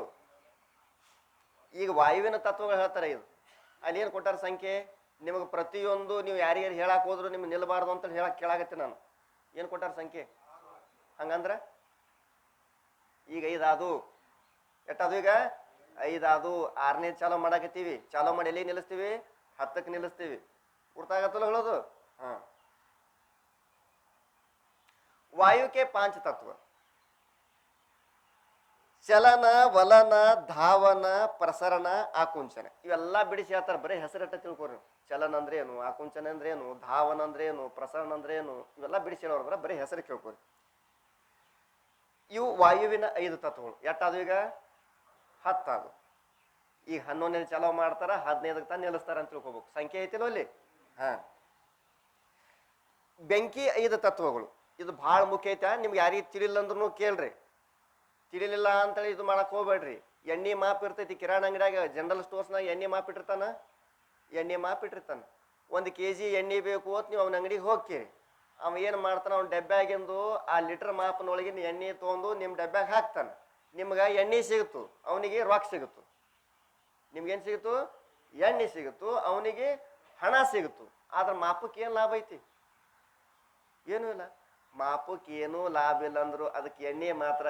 Speaker 1: ಈಗ ವಾಯುವಿನ ತತ್ವಗಳು ಹೇಳ್ತಾರೆ. ಇದು ಅಲ್ಲಿ ಏನು ಕೊಟ್ಟಾರ ಸಂಖ್ಯೆ ನಿಮಗೆ ಪ್ರತಿಯೊಂದು ನೀವು ಯಾರ್ಯಾರು ಹೇಳಕ್ ಹೋದ್ರು ನಿಮ್ಗೆ ನಿಲ್ಬಾರ್ದು ಅಂತ ಹೇಳಕ್ ಕೇಳಾಗತ್ತೆ. ನಾನು ಏನು ಕೊಟ್ಟಾರ ಸಂಖ್ಯೆ ಹಂಗಂದ್ರ ಈಗ 5 ಅದು ಎಟ್ಟದು ಈಗ 5 ಅದು 6ನೇ ಚಾಲೋ ಮಾಡಾಕತ್ತೀವಿ. ಚಾಲೋ ಮಾಡಿ ಎಲ್ಲಿ ನಿಲ್ಲಿಸ್ತೀವಿ 10ಕ್ಕೆ ನಿಲ್ಲಿಸ್ತೀವಿ. ಗೊತ್ತಾಗತ್ತಲ್ಲ ಹೇಳೋದು. हाँ वायु के 5 तत्व ಚಲನ ವಲನ ಧಾವನ ಪ್ರಸರಣ ಆಕುಂಚನ ಇವೆಲ್ಲ ಬಿಡಿಸಿ ಹೇಳ್ತಾರೆ. ಬರೀ ಹೆಸರಟ್ಟ ತಿಳ್ಕೊರಿ. ಚಲನ ಅಂದ್ರೆ ಏನು, ಆಕುಂಚನ ಅಂದ್ರೆ ಏನು, ಧಾವನ ಅಂದ್ರೆ ಏನು, ಪ್ರಸರಣ ಅಂದ್ರೆ ಏನು, ಇವೆಲ್ಲ ಬಿಡಿಸಿ ಹೇಳೋರು ಬರೀ ಹೆಸರು ಕೇಳ್ಕೊರಿ. ಇವು ವಾಯುವಿನ 5 ತತ್ವಗಳು. ಎಟ್ಟಾದು ಈಗ 10 ಅದು. ಈಗ 11ನೇ ಚಾಲೋ ಮಾಡ್ತಾರ, 15ಕ್ಕೆ ತಾನು ನಿಲ್ಲಿಸ್ತಾರ ಅಂತ ತಿಳ್ಕೊಬೇಕು. ಸಂಖ್ಯೆ ಐತಿಲ್ಲ ಅಲ್ಲಿ. ಹಾ ಬೆಂಕಿ 5 ತತ್ವಗಳು. ಇದು ಬಹಳ ಮುಖ್ಯ ಐತೆ. ನಿಮ್ಗೆ ಯಾರಿಗೆ ತಿಳಿಲ್ಲ ಅಂದ್ರೂ ಕೇಳ್ರಿ. ತಿಳಿಲಿಲ್ಲ ಅಂತೇಳಿ ಇದು ಮಾಡಕ್ ಹೋಗ್ಬೇಡ್ರಿ. ಎಣ್ಣೆ ಮಾಪ್ ಇರ್ತೈತಿ ಕಿರಾಣಿ ಅಂಗಡಿಯಾಗ, ಜನರಲ್ ಸ್ಟೋರ್ಸ್ನಾಗ ಎಣ್ಣೆ ಮಾಪ್ ಇಟ್ಟಿರ್ತಾನ. ಎಣ್ಣೆ ಮಾಪ್ ಇಟ್ಟಿರ್ತಾನ. 1 kg ಎಣ್ಣೆ ಬೇಕು ಅಂತ ನೀವು ಅವನ ಅಂಗಡಿಗೆ ಹೋಗ್ತೀರಿ. ಅವ ಏನು ಮಾಡ್ತಾನ, ಅವ್ನ ಡಬ್ಬ್ಯಾಗಿಂದು ಆ ಲೀಟರ್ ಮಾಪನೊಳಗಿನ ಎಣ್ಣೆ ತೊಗೊಂಡು ನಿಮ್ಮ ಡಬ್ಬ್ಯಾಗ ಹಾಕ್ತಾನ. ನಿಮ್ಗೆ ಎಣ್ಣೆ ಸಿಗುತ್ತು, ಅವನಿಗೆ ರೊಕ್ಕ ಸಿಗುತ್ತು. ನಿಮ್ಗೇನು ಸಿಗುತ್ತು? ಎಣ್ಣೆ ಸಿಗುತ್ತು, ಅವನಿಗೆ ಹಣ ಸಿಗುತ್ತು. ಆದ್ರೆ ಮಾಪಕ್ಕೆ ಏನು ಲಾಭ ಐತಿ? ಏನೂ ಇಲ್ಲ. ಮಾಪಕ್ಕೆ ಏನೂ ಲಾಭ ಇಲ್ಲ ಅಂದ್ರು ಅದಕ್ಕೆ ಎಣ್ಣೆ ಮಾತ್ರ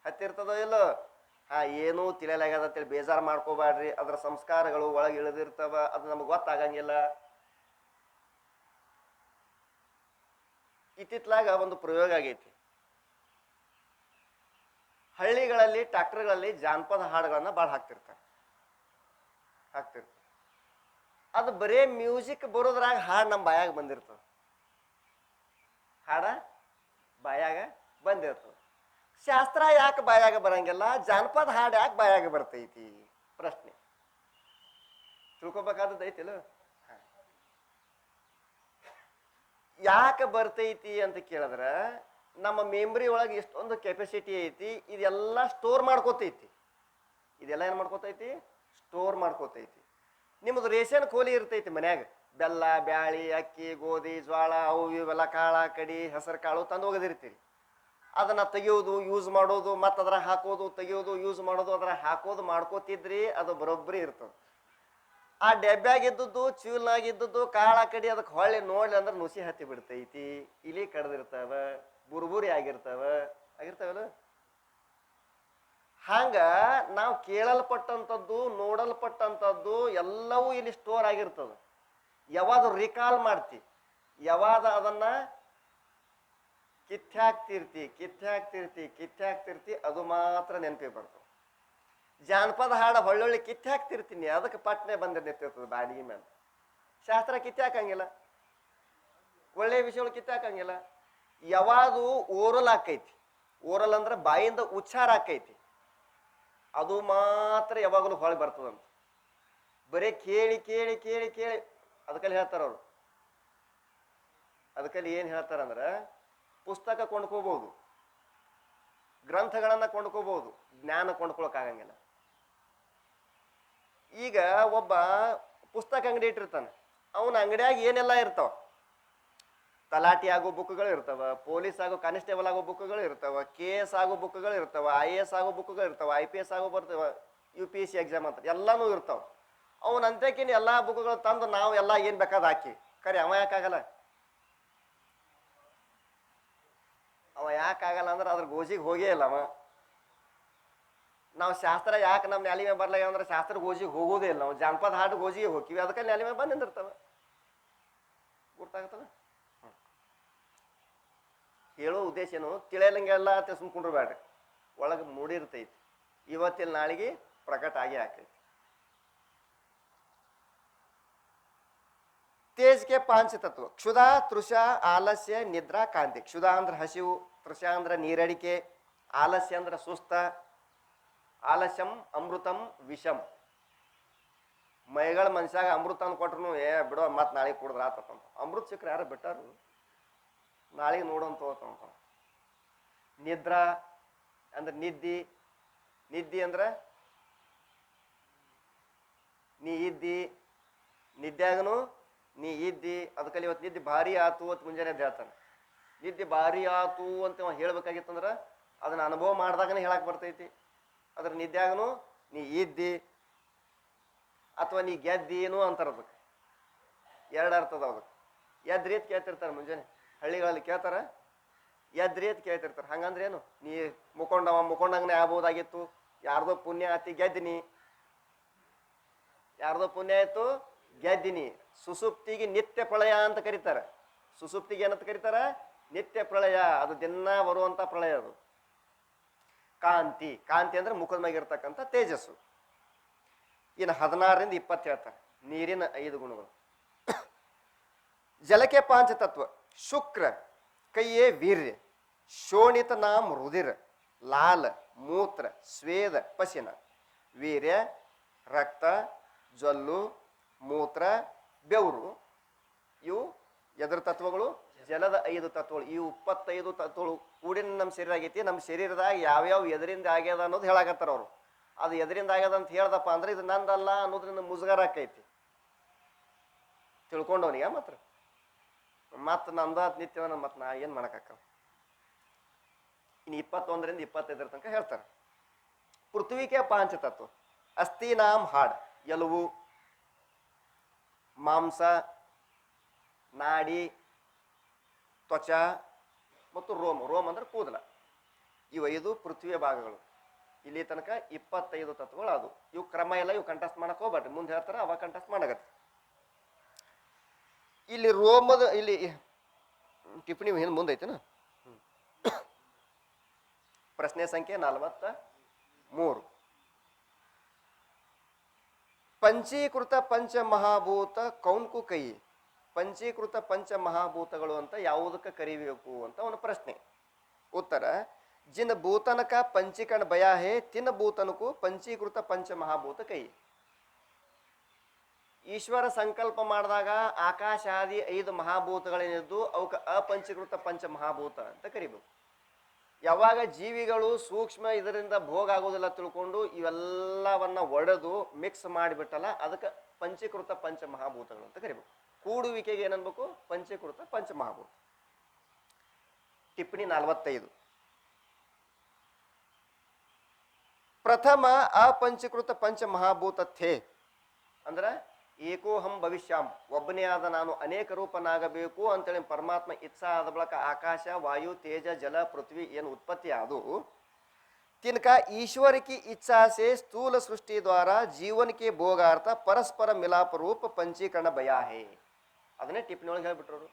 Speaker 1: ಹತ್ತಿರ್ತದೋ ಇಲ್ಲೋ. ಏನೂ ತಿಳಿಯಲಾಗ್ಯದ ಅಂತೇಳಿ ಬೇಜಾರು ಮಾಡ್ಕೋಬೇಡ್ರಿ. ಅದ್ರ ಸಂಸ್ಕಾರಗಳು ಒಳಗೆ ಇಳಿದಿರ್ತವ. ಅದು ನಮಗೆ ಗೊತ್ತಾಗಂಗಿಲ್ಲ. ಇತ್ತಿತ್ಲಾಗ ಒಂದು ಪ್ರಯೋಗ ಆಗೈತಿ. ಹಳ್ಳಿಗಳಲ್ಲಿ ಟ್ರ್ಯಾಕ್ಟರ್ಗಳಲ್ಲಿ ಜಾನಪದ ಹಾಡುಗಳನ್ನ ಭಾಳ ಹಾಕ್ತಿರ್ತಾರೆ. ಅದು ಬರೇ ಮ್ಯೂಸಿಕ್ ಬರೋದ್ರಾಗ ಹಾಡು ನಮ್ಮ ಬಾಯಾಗ ಬಂದಿರ್ತದೆ. ಹಾಡ ಬಾಯಾಗ ಬಂದಿರ್ತದೆ. ಶಾಸ್ತ್ರ ಯಾಕೆ ಬಾಯಾಗ ಬರಂಗಿಲ್ಲ? ಜಾನಪದ ಹಾಡು ಯಾಕೆ ಬಾಯಾಗ ಬರ್ತೈತಿ? ಪ್ರಶ್ನೆ ತಿಳ್ಕೊಬೇಕಾದದ್ದು ಐತಿಲ್ಲ. ಯಾಕೆ ಬರ್ತೈತಿ ಅಂತ ಕೇಳಿದ್ರ ನಮ್ಮ ಮೆಮ್ರಿ ಒಳಗೆ ಇಷ್ಟೊಂದು ಕೆಪಾಸಿಟಿ ಐತಿ. ಇದೆಲ್ಲ ಸ್ಟೋರ್ ಮಾಡ್ಕೋತೈತಿ. ಇದೆಲ್ಲ ಏನು ಮಾಡ್ಕೋತೈತಿ? ಸ್ಟೋರ್ ಮಾಡ್ಕೋತೈತಿ. ನಿಮ್ಮದು ರೇಷನ್ ಕೋಲಿ ಇರ್ತೈತಿ ಮನ್ಯಾಗ. ಬೆಲ್ಲ, ಬ್ಯಾಳಿ, ಅಕ್ಕಿ, ಗೋಧಿ, ಜ್ವಾಳ, ಅವು ಇವೆಲ್ಲ ಕಾಳ ಕಡಿ ಹೆಸರು ಕಾಳು ತಂದು ಹೋಗದಿರ್ತೀರಿ. ಅದನ್ನ ತೆಗಿಯೋದು, ಯೂಸ್ ಮಾಡೋದು, ಮತ್ತು ಅದ್ರ ಹಾಕೋದು, ತೆಗಿಯೋದು, ಯೂಸ್ ಮಾಡೋದು, ಅದ್ರ ಹಾಕೋದು ಮಾಡ್ಕೋತಿದ್ರಿ. ಅದು ಬರೋಬ್ಬರಿ ಇರ್ತದೆ. ಆ ಡೆಬ್ಬ್ಯಾಗಿದ್ದದ್ದು, ಚೀಲ್ನಾಗಿದ್ದದ್ದು ಕಾಳ ಕಡಿ ಅದಕ್ಕೆ ಹೊಳ್ಳಿ ನೋಡ್ಲಿ ಅಂದ್ರೆ ನುಸಿ ಹತ್ತಿ ಬಿಡ್ತೈತಿ. ಇಲಿ ಕಡ್ದಿರ್ತಾವ, ಬುರ್ಬುರಿ ಆಗಿರ್ತಾವಲ್ಲ. ಹಂಗ ನಾವು ಕೇಳಲ್ಪಟ್ಟಂಥದ್ದು, ನೋಡಲ್ಪಟ್ಟಂಥದ್ದು ಎಲ್ಲವೂ ಇಲ್ಲಿ ಸ್ಟೋರ್ ಆಗಿರ್ತದೆ. ಯಾವಾಗ ರಿಕಾಲ್ ಮಾಡ್ತಿ, ಯಾವಾಗ ಅದನ್ನ ಕಿತ್ತಾಕ್ತಿರ್ತಿ ಅದು ಮಾತ್ರ ನೆನಪಿಗೆ ಬರ್ತದೆ. ಜಾನಪದ ಹಾಡು ಹೊಳ್ಳೊಳ್ಳಿ ಕಿತ್ತಾಕ್ತಿರ್ತೀನಿ, ಅದಕ್ಕೆ ಪಟ್ನೆ ಬಂದ ನಿಂತಿರ್ತದೆ ಬಾಡಿಗೆ ಮೇಲೆ. ಶಾಸ್ತ್ರ ಕಿತ್ತಾಕಂಗಿಲ್ಲ, ಒಳ್ಳೆ ವಿಷಯಗಳು ಕಿತ್ತಾಕಂಗಿಲ್ಲ. ಯಾವಾಗ ಓರಲ್ ಆಕೈತಿ, ಓರಲ್ ಅಂದ್ರೆ ಬಾಯಿಂದ ಉಚ್ಚಾರ ಆಕೈತಿ, ಅದು ಮಾತ್ರ ಯಾವಾಗಲೂ ಹೊಳೆ ಬರ್ತದಂತ. ಬರೀ ಕೇಳಿ ಕೇಳಿ ಕೇಳಿ ಕೇಳಿ ಅದಕ್ಕಲ್ಲಿ ಹೇಳ್ತಾರ ಅವರು. ಅದಕ್ಕಲ್ಲಿ ಏನು ಹೇಳ್ತಾರಂದ್ರೆ, ಪುಸ್ತಕ ಕೊಂಡ್ಕೋಬಹುದು, ಗ್ರಂಥಗಳನ್ನ ಕೊಂಡ್ಕೋಬಹುದು, ಜ್ಞಾನ ಕೊಂಡ್ಕೊಳಕ್ಕಾಗಂಗಿಲ್ಲ. ಈಗ ಒಬ್ಬ ಪುಸ್ತಕ ಅಂಗಡಿ ಇಟ್ಟಿರ್ತಾನೆ. ಅವನ ಅಂಗಡಿಯಾಗ ಏನೆಲ್ಲ ಇರ್ತಾವ? ತಲಾಟಿ ಆಗೋ ಬುಕ್ಗಳು ಇರ್ತಾವ, ಪೊಲೀಸ್ ಆಗೋ ಕಾನ್ಸ್ಟೇಬಲ್ ಆಗೋ ಬುಕ್ಗಳು ಇರ್ತಾವ, KS ಆಗೋ ಬುಕ್ಗಳು ಇರ್ತಾವ, IAS ಆಗೋ ಬುಕ್ಗಳು ಇರ್ತಾವ, IPS ಆಗೋ ಬರ್ತಾವ, UPSC ಎಕ್ಸಾಮ್ ಅಂತ ಎಲ್ಲಾನು ಇರ್ತಾವ. ಅವನ ಅಂತಕಿನ ಎಲ್ಲಾ ಬುಕ್ಗಳು ತಂದು ನಾವು ಎಲ್ಲ ಏನ್ ಬೇಕಾದ ಹಾಕಿ ಕರೆ ಅವ ಯಾಕಾಗಲ್ಲ? ಅಂದ್ರೆ ಅದ್ರ ಗೋಜಿಗೆ ಹೋಗೇ ಇಲ್ಲ ಅವ. ನಾವು ಶಾಸ್ತ್ರ ಯಾಕೆ ನಮ್ಮ ನ್ಯಾಲಿ ಮೇಲೆ ಬರ್ಲ ಅಂದ್ರೆ ಶಾಸ್ತ್ರ ಗೋಜಿಗೆ ಹೋಗೋದೇ ಇಲ್ಲ. ನಾವು ಜಾನಪದ ಹಾಡು ಗೋಜಿಗೆ ಹೋಗ್ತೀವಿ, ಅದಕ್ಕೆ ನ್ಯಾಲಿ ಮೇಲೆ ಬಂದು ನಿಂದಿರ್ತಾವ. ಗೊತ್ತಾಗತ್ತದ? ಹೇಳೋ ಉದ್ದೇಶ ಏನು? ತಿಳಿಯಲಂಗೆಲ್ಲ ಸುಮ್ಕೊಂಡ್ರು ಬೇಡ್ರಿ. ಒಳಗೆ ಮೂಡಿರ್ತೈತಿ. ಇವತ್ತಿನ ನಾಳಿಗೆ ಪ್ರಕಟ ಆಗಿ ಆಕೈತಿ. तेज के 5 तत्व: क्षुधा, तृषा, आलस्य, निद्रा, कांति. क्षुधा ಅಂದ್ರೆ ಹಸಿವು, ತೃಷ ಅಂದ್ರೆ ನೀರಡಿಕೆ, ಆಲಸ್ಯ ಅಂದ್ರೆ ಸುಸ್ತ, ಆಲಸ್ಯಂ ಅಮೃತಂ ವಿಷಂ. ಮೈಗಳ ಮನುಷ್ಯಾಗ ಅಮೃತ ಅಂದ್ ಕೊಟ್ರು ಬಿಡೋ ಮತ್ತೆ ನಾಳೆಗೆ ಕುಡಿದ್ರೆ ಆತಂತ. ಅಮೃತ ಸಿಕ್ಕರೆ ಯಾರು ಬಿಟ್ಟಾರು, ನಾಳೆಗೆ ನೋಡೋಂತ ಹೋಗ್ತಂತ. ನಿದ್ರಾ ಅಂದ್ರೆ ನಿದ್ದಿ, ನಿದ್ದಿ ಅಂದ್ರೆ ನೀ ಇದ್ದಿ, ನಿದ್ದ್ಯಾಗನು ನೀ ಇದ್ದಿ. ಅದಕ್ಕಲ್ಲಿ ಇವತ್ತು ನಿದ್ದೆ ಭಾರಿ ಆತು ಅಂತ ಮುಂಜಾನೆ ಹೇಳ್ತಾನೆ. ನಿದ್ದೆ ಭಾರಿ ಆತು ಅಂತ ಹೇಳ್ಬೇಕಾಗಿತ್ತಂದ್ರೆ ಅದನ್ನ ಅನುಭವ ಮಾಡಿದಾಗನೇ ಹೇಳಕ್ ಬರ್ತೈತಿ. ಅದ್ರ ನಿದ್ದ್ಯಾಗನು ನೀ ಇದ್ದಿ ಅಥವಾ ನೀ ಗೆದ್ದೀನು ಅಂತಾರ. ಅದಕ್ಕೆ ಎರಡು ಅರ್ಥದ. ಅದಕ್ಕೆ ಎದ್ರಿ ಅಂತ ಕೇಳ್ತಿರ್ತಾರೆ ಮುಂಜಾನೆ ಹಳ್ಳಿಗಳಲ್ಲಿ ಕೇಳ್ತಾರ, ಎದ್ರಿ ಅಂತ ಕೇಳ್ತಿರ್ತಾರೆ. ಹಂಗಂದ್ರೆ ಏನು, ನೀ ಮುಕೊಂಡಂಗನೆ ಆಗ್ಬೋದಾಗಿತ್ತು, ಯಾರ್ದೋ ಪುಣ್ಯ ಆತಿ ಗೆದ್ದಿನಿ, ಯಾರ್ದೋ ಪುಣ್ಯ ಆಯ್ತು ಗೆದ್ದಿನಿ. ಸುಸುಪ್ತಿಗೆ ನಿತ್ಯ ಪ್ರಳಯ ಅಂತ ಕರೀತಾರೆ. ಸುಸುಪ್ತಿಗೆ ಏನಂತ ಕರೀತಾರ, ನಿತ್ಯ ಪ್ರಳಯ. ಅದು ದಿನ ಬರುವಂತ ಪ್ರಳಯ. ಅದು ಕಾಂತಿ. ಕಾಂತಿ ಅಂದ್ರೆ ಮುಖದ ಮ್ಯಾಗಿರ್ತಕ್ಕಂಥ ತೇಜಸ್ಸು. ಇನ್ನು 16ರಿಂದ 20 ಹೇಳ್ತಾರೆ ನೀರಿನ 5 ಗುಣಗಳು. ಜಲಕ್ಕೆ ಪಾಂಚತತ್ವ. ಶುಕ್ರ ಕೈಯೇ ವೀರ್ಯ, ಶೋಣಿತ ನಾಮ ರುಧಿರ, ಲಾಲ ಮೂತ್ರ, ಸ್ವೇದ ಪಸಿನ. ವೀರ್ಯ ರಕ್ತ, ಜೊಲ್ಲು, ಮೂತ್ರ, ಬೆವರು. ಇವು ಎದರ ತತ್ವಗಳು? ಜಲದ 5 ತತ್ವಗಳು. ಇವು 25 ತತ್ವಗಳು ಕೂಡಿ ನಮ್ಮ ಶರೀರ ಆಗೈತಿ. ನಮ್ಮ ಶರೀರದಾಗ ಯಾವ್ಯಾವ ಎದರಿಂದ ಆಗ್ಯದ ಅನ್ನೋದು ಹೇಳಾಕತ್ತಾರ ಅವರು. ಅದು ಎದರಿಂದ ಆಗ್ಯದ ಅಂತ ಹೇಳ್ದಪ್ಪ ಅಂದ್ರೆ ಇದು ನಂದಲ್ಲ ಅನ್ನೋದ್ರಿಂದ ಮುಜುಗರ ಆಕೈತಿ ತಿಳ್ಕೊಂಡವನಿಗೆ. ಮತ್ತೆ ನಂದ ನಿತ್ಯ ಮತ್ತೆ ನಾ ಏನ್ ಮಾಡಕ್ಕಾಕ. ಇನ್ನು 21ರಿಂದ 25 ತನಕ ಹೇಳ್ತಾರೆ. ಪೃಥ್ವಿಕೆ ಪಾಂಚತತ್ವ. ಅಸ್ಥಿನಾಂ ಹಾಡ್, ಎಲುವು, ಮಾಂಸ, ನಾಡಿ, ತ್ವಚ ಮತ್ತು ರೋಮ. ರೋಮ ಅಂದ್ರೆ ಕೂದಲ. ಇವು 5 ಪೃಥ್ವಿಯ ಭಾಗಗಳು. ಇಲ್ಲಿ ತನಕ 25 ತತ್ವಗಳು. ಅದು ಇವು ಕ್ರಮ ಎಲ್ಲ ಇವು ಕಂಟೆಸ್ಟ್ ಮಾಡಕ್ ಹೋಗ್ಬೇಡ್ರಿ, ಮುಂದೆ ಹೇಳ್ತಾರ ಅವಾಗ ಕಂಟೆಸ್ಟ್ ಮಾಡಕತ್ತೆ. ಇಲ್ಲಿ ರೋಮದ ಇಲ್ಲಿ ಟಿಪ್ಪಣಿ ಹಿಂದೆ ಮುಂದೈತೆನ. ಪ್ರಶ್ನೆ ಸಂಖ್ಯೆ 43. ಪಂಚೀಕೃತ ಪಂಚಮಹಾಭೂತ ಕೌನ್ಕು ಕೈ. ಪಂಚೀಕೃತ ಪಂಚಮಹಾಭೂತಗಳು ಅಂತ ಯಾವುದಕ್ಕೆ ಕರಿಬೇಕು ಅಂತ ಒಂದು ಪ್ರಶ್ನೆ. ಉತ್ತರ, ಜಿನ್ ಭೂತನಕ ಪಂಚೀಕರಣ ಭಯ ಹೇ, ತಿನ್ ಭೂತನಕು ಪಂಚೀಕೃತ ಪಂಚಮಹಾಭೂತ ಕೈ. ಈಶ್ವರ ಸಂಕಲ್ಪ ಮಾಡಿದಾಗ ಆಕಾಶಾದಿ 5 ಮಹಾಭೂತಗಳೇನಿದ್ದು ಅವಕ್ಕೆ ಅಪಂಚೀಕೃತ ಪಂಚಮಹಾಭೂತ ಅಂತ ಕರಿಬೇಕು. ಯಾವಾಗ ಜೀವಿಗಳು ಸೂಕ್ಷ್ಮ ಇದರಿಂದ ಭೋಗ ಆಗೋದಿಲ್ಲ ತಿಳ್ಕೊಂಡು ಇವೆಲ್ಲವನ್ನ ಒಡೆದು ಮಿಕ್ಸ್ ಮಾಡಿಬಿಟ್ಟಲ್ಲ, ಅದಕ್ಕೆ ಪಂಚೀಕೃತ ಪಂಚಮಹಾಭೂತಗಳು ಅಂತ ಕರಿಬೇಕು. ಕೂಡುವಿಕೆಗೆ ಏನನ್ಬೇಕು? ಪಂಚೀಕೃತ ಪಂಚಮಹಾಭೂತ. ಟಿಪ್ಪಣಿ 45. ಪ್ರಥಮ ಅಪಂಚೀಕೃತ ಪಂಚಮಹಾಭೂತ ಥೇ ಅಂದ್ರೆ ಏಕೋಹಂ ಭವಿಷ್ಯಾಂ, ಒಬ್ಬನೇ ಆದ ನಾನು ಅನೇಕ ರೂಪನಾಗಬೇಕು ಅಂತೇಳಿ ಪರಮಾತ್ಮ ಇಚ್ಛಾ ಆದ ಬಳಿಕ ಆಕಾಶ, ವಾಯು, ತೇಜ, ಜಲ, ಪೃಥ್ವಿ ಏನು ಉತ್ಪತ್ತಿ ಆದು तिनका ईश्वर की इच्छा से स्थूल सृष्टि द्वारा जीवन के भोगार्थ परस्पर मिलाप रूप पंचीकरण भया है. ಅದನ್ನೇ ಟಿಪ್ಪಣಿ ಒಳಗೆ ಹೇಳ್ಬಿಟ್ರು.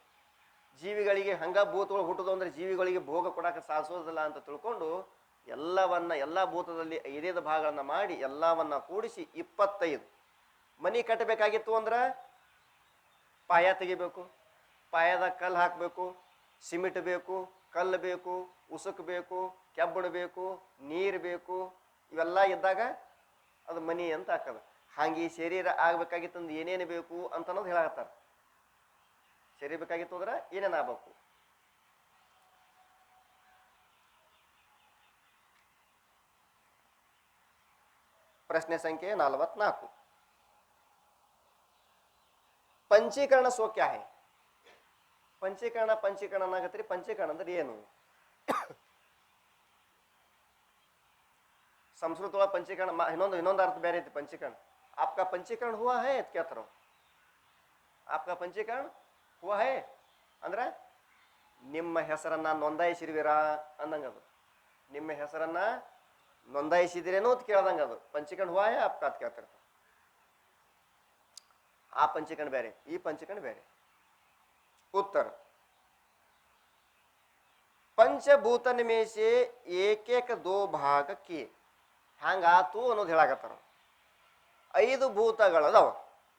Speaker 1: ಜೀವಿಗಳಿಗೆ ಹಂಗ ಭೂತಗಳು ಹುಟ್ಟುದು ಅಂದ್ರೆ ಜೀವಿಗಳಿಗೆ ಭೋಗ ಕೊಡಕ್ಕೆ ಸಾಧಿಸೋದಿಲ್ಲ ಅಂತ ತಿಳ್ಕೊಂಡು ಎಲ್ಲ ಭೂತದಲ್ಲಿ 5 ಭಾಗಗಳನ್ನ ಮಾಡಿ ಎಲ್ಲವನ್ನ ಕೂಡಿಸಿ 25. ಮನಿ ಕಟ್ಟಬೇಕಾಗಿತ್ತು ಅಂದ್ರೆ ಪಾಯ ತೆಗಿಬೇಕು, ಪಾಯದ ಕಲ್ಲು ಹಾಕಬೇಕು, ಸಿಮೆಂಟ್ ಬೇಕು, ಕಲ್ಲು ಬೇಕು, ಉಸುಕ್ ಬೇಕು, ಕೆಬ್ಬಣ ಬೇಕು, ನೀರು ಬೇಕು. ಇವೆಲ್ಲ ಇದ್ದಾಗ ಅದು ಮನಿ ಅಂತ ಹಾಕದ. ಹಾಗೆ ಈ ಶರೀರ ಆಗ್ಬೇಕಾಗಿತ್ತು ಅಂದ್ರೆ ಏನೇನು ಬೇಕು ಅಂತ ಅನ್ನೋದು ಹೇಳತ್ತಾರ. ಶರೀರ ಬೇಕಾಗಿತ್ತು ಅಂದ್ರೆ ಏನೇನು ಆಗ್ಬೇಕು. ಪ್ರಶ್ನೆ ಸಂಖ್ಯೆ 44. पंचीकरण सो क्या है? पंचीकरण ಅನ್ನಕತ್ರಿ. पंचीकरण ಅಂದ್ರೆ ಏನು? संस्कृत वाला पंचीकरण ಇನ್ನೊಂದು अर्थ ಬೇರೆ ಐತಿ. पंचीकरण आपका पंचीकरण हुआ है क्या तरह? आपका पंचीकरण हुआ है ಅಂದ್ರೆ ನಿಮ್ಮ ಹೆಸರನ್ನ ನೋಂದಾಯಿಸಿರ್ವಿರಾ ಅಂದಂಗದು. ನಿಮ್ಮ ಹೆಸರನ್ನ ನೋಂದಾಯಿಸಿದಿರೇನೋ ಅಂತ ಕೇಳ್ದಂಗ ಅದು. पंचीकरण हुआ है आपका ಅಂತ ಕೇಳ್ತಿರ್ತಾರೆ. ಆ पंचीकरण ಬೇರೆ, ಈ पंचीकरण ಬೇರೆ. उत्तर, पंचभूतन में से एक 2 भाग किए. ಹಂಗಾತು ಅನ್ನೋದು ಹೇಳಾಕತ್ತಾರ. 5 ಭೂತಗಳದಾವ.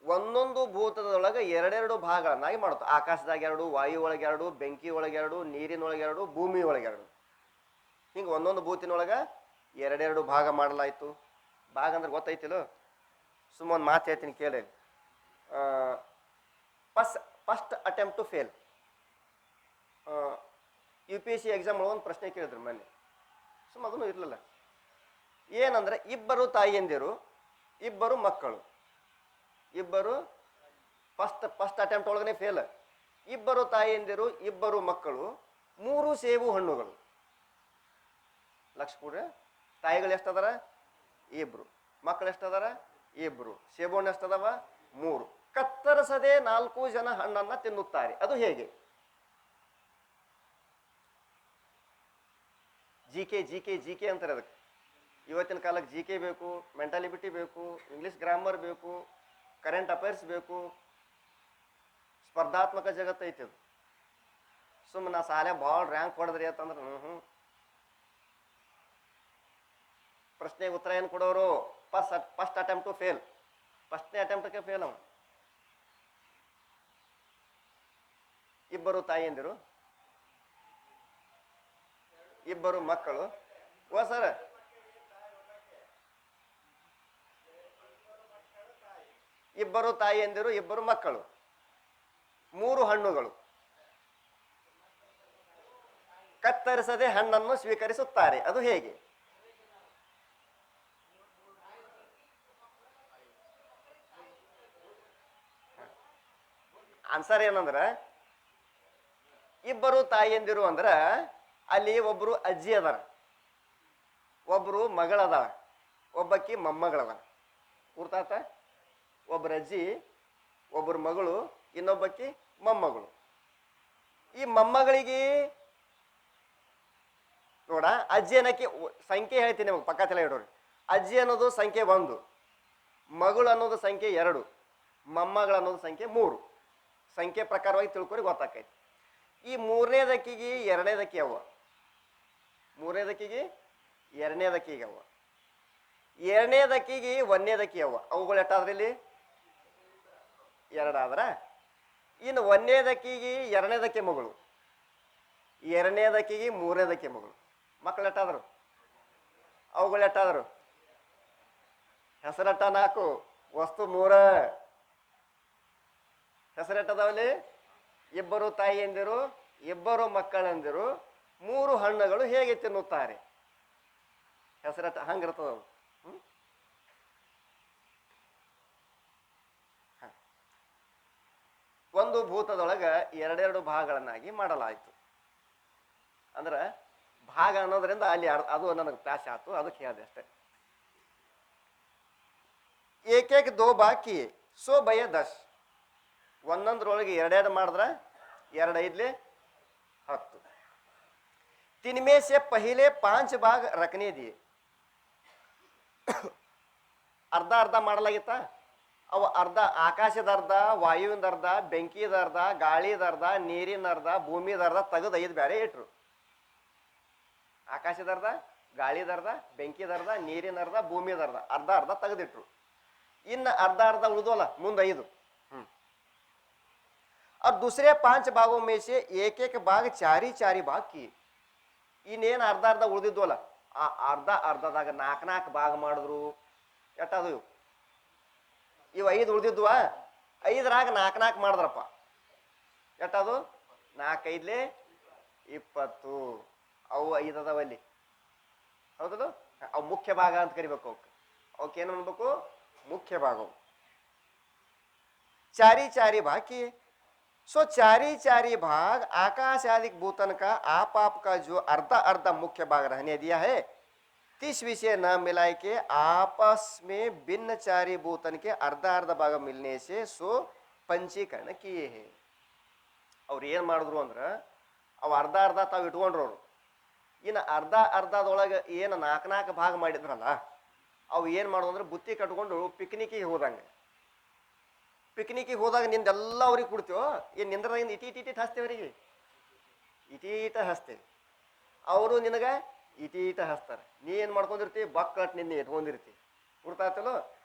Speaker 1: ಒಂದೊಂದು ಭೂತದೊಳಗೆ 2 ಭಾಗಗಳನ್ನಾಗಿ ಮಾಡುತ್ತೆ. ಆಕಾಶದಾಗ 2, ವಾಯು ಒಳಗೆ 2, ಬೆಂಕಿ ಒಳಗೆ 2, ನೀರಿನೊಳಗೆ 2, ಭೂಮಿ ಒಳಗೆ 2. ಹಿಂಗೆ ಒಂದೊಂದು ಬೂತಿನೊಳಗೆ ಎರಡೆರಡು ಭಾಗ ಮಾಡಲಾಯಿತು. ಭಾಗ ಅಂದ್ರೆ ಗೊತ್ತೈತಿಲ್ಲೋ, ಸುಮ್ಮನೆ ಮಾತು ಹೇಳ್ತೀನಿ ಕೇಳಿ. First attempt to fail. UPSC exam ಒಂದು ಪ್ರಶ್ನೆ ಕೇಳಿದ್ರು ಮೊನ್ನೆ, ಅದನ್ನು ಇರಲಿಲ್ಲ. ಏನಂದ್ರೆ ಇಬ್ಬರು ತಾಯಿಯಂದಿರು, ಇಬ್ಬರು ಮಕ್ಕಳು, ಇಬ್ಬರು ಫಸ್ಟ್ ಅಟೆಂಪ್ಟ್ ಒಳಗನೆ ಫೇಲ್. ಇಬ್ಬರು ತಾಯಿಯಂದಿರು, ಇಬ್ಬರು ಮಕ್ಕಳು, 3 ಸೇಬು ಹಣ್ಣುಗಳು. ಲಕ್ಷ ಕೊಡ್ರಿ, ತಾಯಿಗಳು ಎಷ್ಟದಾರ? ಇಬ್ರು. ಮಕ್ಕಳು ಎಷ್ಟದಾರ? ಇಬ್ರು. ಸೇಬು ಹಣ್ಣು ಎಷ್ಟದವ? 3. ಕತ್ತರಿಸದೆ 4 ಜನ ಹಣ್ಣನ್ನ ತಿನ್ನುತ್ತಾರೆ, ಅದು ಹೇಗೆ? ಜಿ ಕೆ ಅಂತಾರೆ ಅದಕ್ಕೆ. ಇವತ್ತಿನ ಕಾಲಕ್ಕೆ GK ಬೇಕು, ಮೆಂಟಾಲಿಬಿಟಿ ಬೇಕು, ಇಂಗ್ಲಿಷ್ ಗ್ರಾಮರ್ ಬೇಕು, ಕರೆಂಟ್ ಅಫೇರ್ಸ್ ಬೇಕು, ಸ್ಪರ್ಧಾತ್ಮಕ ಜಗತ್ತು ಐತಿ ಅದು. ಸುಮ್ಮನೆ ನಾ ಸಾಲೆ ಭಾಳ ರ್ಯಾಂಕ್ ಹೊಡೆದ್ರಿ ಅಂತಂದ್ರೆ ಪ್ರಶ್ನೆಗೆ ಉತ್ತರ ಏನು ಕೊಡೋರು? First attempt to fail. ಫಸ್ಟ್ನೇ ಅಟೆಂಪ್ಟ್ಗೆ ಫೇಲ್ ಅವ. ಇಬ್ಬರು ತಾಯಿಯಂದಿರು, ಇಬ್ಬರು ಮಕ್ಕಳು. ಸರ್, ಇಬ್ಬರು ತಾಯಿಯಂದಿರು, ಇಬ್ಬರು ಮಕ್ಕಳು, 3 ಹಣ್ಣುಗಳು, ಕತ್ತರಿಸದೆ ಹಣ್ಣನ್ನು ಸ್ವೀಕರಿಸುತ್ತಾರೆ, ಅದು ಹೇಗೆ? ಆನ್ಸರ್ ಏನಂದ್ರೆ, ಇಬ್ಬರು ತಾಯಿಯಂದಿರು ಅಂದ್ರ ಅಲ್ಲಿ ಒಬ್ರು ಅಜ್ಜಿ ಅದಾರ, ಒಬ್ರು ಮಗಳದಾಳ, ಒಬ್ಬಕ್ಕಿ ಮೊಮ್ಮಗಳದಾಳ. ಗುರ್ತಾತ? ಒಬ್ಬರ ಅಜ್ಜಿ, ಒಬ್ಬರು ಮಗಳು, ಇನ್ನೊಬ್ಬಕ್ಕಿ ಮೊಮ್ಮಗಳು. ಈ ಮೊಮ್ಮಗಳಿಗೆ ನೋಡ, ಅಜ್ಜಿ ಅನ್ನಕ್ಕೆ ಸಂಖ್ಯೆ ಹೇಳ್ತೀನಿ ನಿಮಗೆ, ಪಕ್ಕ ತಲೆ ಇಡೋರಿ. ಅಜ್ಜಿ ಅನ್ನೋದು ಸಂಖ್ಯೆ 1, ಮಗಳು ಅನ್ನೋದು ಸಂಖ್ಯೆ 2, ಮೊಮ್ಮಗಳು ಅನ್ನೋದು ಸಂಖ್ಯೆ 3. ಸಂಖ್ಯೆ ಪ್ರಕಾರವಾಗಿ ತಿಳ್ಕೊರಿ, ಗೊತ್ತಾಕೈತಿ. ಈ 3ನೇದಕ್ಕಿಗೆ 2ನೇದಕ್ಕಿ ಅವ್ವ, 3ನೇದಕ್ಕಿಗೆ 2ನೇದಕ್ಕಿಗೆ ಅವ್ವ, 2ನೇದಕ್ಕಿಗೆ 1ನೇದಕ್ಕಿ ಅವ್ವ. ಅವುಗಳು ಎಷ್ಟಾದ್ರಿ ಇಲ್ಲಿ? 2 ಆದ್ರ. ಇನ್ನು 1ನೇದಕ್ಕಿಗೆ 2ನೇದಕ್ಕೆ ಮಗಳು, 2ನೇದಕ್ಕಿಗೆ 3ನೇದಕ್ಕೆ ಮಗಳು. ಮಕ್ಕಳು ಎಷ್ಟಾದ್ರು? ಅವುಗಳು ಎಷ್ಟಾದ್ರು? ಹೆಸರಟ್ಟ 4, ವಸ್ತು 3. ಹೆಸರೆಟ್ಟದವಲ್ಲಿ ಇಬ್ಬರು ತಾಯಿಯಂದಿರು, ಇಬ್ಬರು ಮಕ್ಕಳಂದಿರು, 3 ಹಣ್ಣುಗಳು ಹೇಗೆ ತಿನ್ನುತ್ತಾರೆ? ಹೆಸರಟ್ಟ ಹಂಗಿರ್ತದ. ಒಂದು ಭೂತದೊಳಗ 2 ಭಾಗಗಳನ್ನಾಗಿ ಮಾಡಲಾಯಿತು. ಅಂದ್ರೆ ಭಾಗ ಅನ್ನೋದ್ರಿಂದ ಅಲ್ಲಿ ಅದು ನನಗೆ ಪ್ಲಾಸ್ ಆಯ್ತು, ಅದಕ್ಕೆ ಹೇಳಿದೆ ಅಷ್ಟೇ. ಏಕೇಕ್ 2 ಬಾಕಿ ಸೋ ಬಯ 10. ಒಂದೊಂದ್ರೊಳಗೆ 2 ಮಾಡಿದ್ರೆ 2 5 10. तिनमें से पहले 5 भाग रखने दिए. ಅರ್ಧ ಅರ್ಧ ಮಾಡಲಾಗಿತ್ತ. ಅವು ಅರ್ಧ ಆಕಾಶದ ಅರ್ಧ, ವಾಯುವಿನ ಅರ್ಧ, ಬೆಂಕಿದ ಅರ್ಧ, ಗಾಳಿದ ಅರ್ಧ, ನೀರಿನ ಅರ್ಧ, ಭೂಮಿದ ಅರ್ಧ ತೆಗೆದು 5 ಬೇರೆ ಇಟ್ರು. ಆಕಾಶದ ಅರ್ಧ, ಗಾಳಿದ ಅರ್ಧ, ಬೆಂಕಿದ ಅರ್ಧ, ನೀರಿನ ಅರ್ಧ, ಭೂಮಿದ ಅರ್ಧ, ಅರ್ಧ ಅರ್ಧ ತೆಗೆದಿಟ್ರು. ಇನ್ನು ಅರ್ಧ ಅರ್ಧ ಉಳಿದೋಲ್ಲ, ಮುಂದೆ 5. और दूसरे 5 भागों में से एक एक भाग 4 भाग किए. ಇನ್ನೇನು ಅರ್ಧ ಅರ್ಧ ಉಳಿದಿದ್ವಲ್ಲ, ಆ ಅರ್ಧ ಅರ್ಧದಾಗ 4 ಭಾಗ ಮಾಡಿದ್ರು. ಎಟ್ಟದು ಇವು 5 ಉಳಿದಿದ್ವಾ, 5ರಾಗ 4 ಮಾಡಿದ್ರಪ್ಪ. ಎಟ್ಟದು? 4 5 20. ಅವು 5 ಅದಾವಲ್ಲಿ, ಹೌದಲ್ಲ? ಅವು ಮುಖ್ಯ ಭಾಗ ಅಂತ ಕರಿಬೇಕು. ಅವಕ್ಕೇನು ಅನ್ಬೇಕು? ಮುಖ್ಯ ಭಾಗ. 4 भाग किए. सो 4 भाग आकाश आदि भूतन का आप का जो अर्धा अर्धा मुख्य भाग रहने दिया है, 30 विषय न मिलाए के आपस में भिन्न 4 भूतन के अर्धा अर्धा भाग मिलने से सो पंचीकरण किए हैं. ಅವ್ರು ಏನು ಮಾಡಿದ್ರು ಅಂದ್ರೆ, ಅವು ಅರ್ಧ ಅರ್ಧ ತಾವು ಇಟ್ಕೊಂಡ್ರು ಅವರು. ಇನ್ನು ಅರ್ಧ ಅರ್ಧದೊಳಗೆ ಏನು 4 ಭಾಗ ಮಾಡಿದ್ರಲ್ಲ, ಅವು ಏನು ಮಾಡೋದು ಅಂದ್ರೆ ಬುತ್ತಿ ಕಟ್ಕೊಂಡು ಪಿಕ್ನಿಕ್ಕಿಗೆ ಹೋದಂಗೆ. ಪಿಕ್ನಿಕ್ಕಿಗೆ ಹೋದಾಗ ನಿಂದೆಲ್ಲ ಅವ್ರಿಗೆ ಕೊಡ್ತೀವೋ, ಏನು ನಿಂದ್ರದಿಂದ ಇಟೀಟ ಹಚ್ತೇವೆ ಅವರಿಗೆ, ಇಟೀಟ ಹಚ್ತೇವೆ. ಅವರು ನಿನಗೆ ಇಟೀಟ ಹಚ್ತಾರೆ. ನೀ ಏನು ಮಾಡ್ಕೊಂಡಿರ್ತೀವಿ? ಬಕ್ಕಟ್ ನಿಂದ ಇಟ್ಕೊಂಡಿರ್ತೀವಿ. ಗುರ್ತಾಯ್ತಲ್ಲೋ?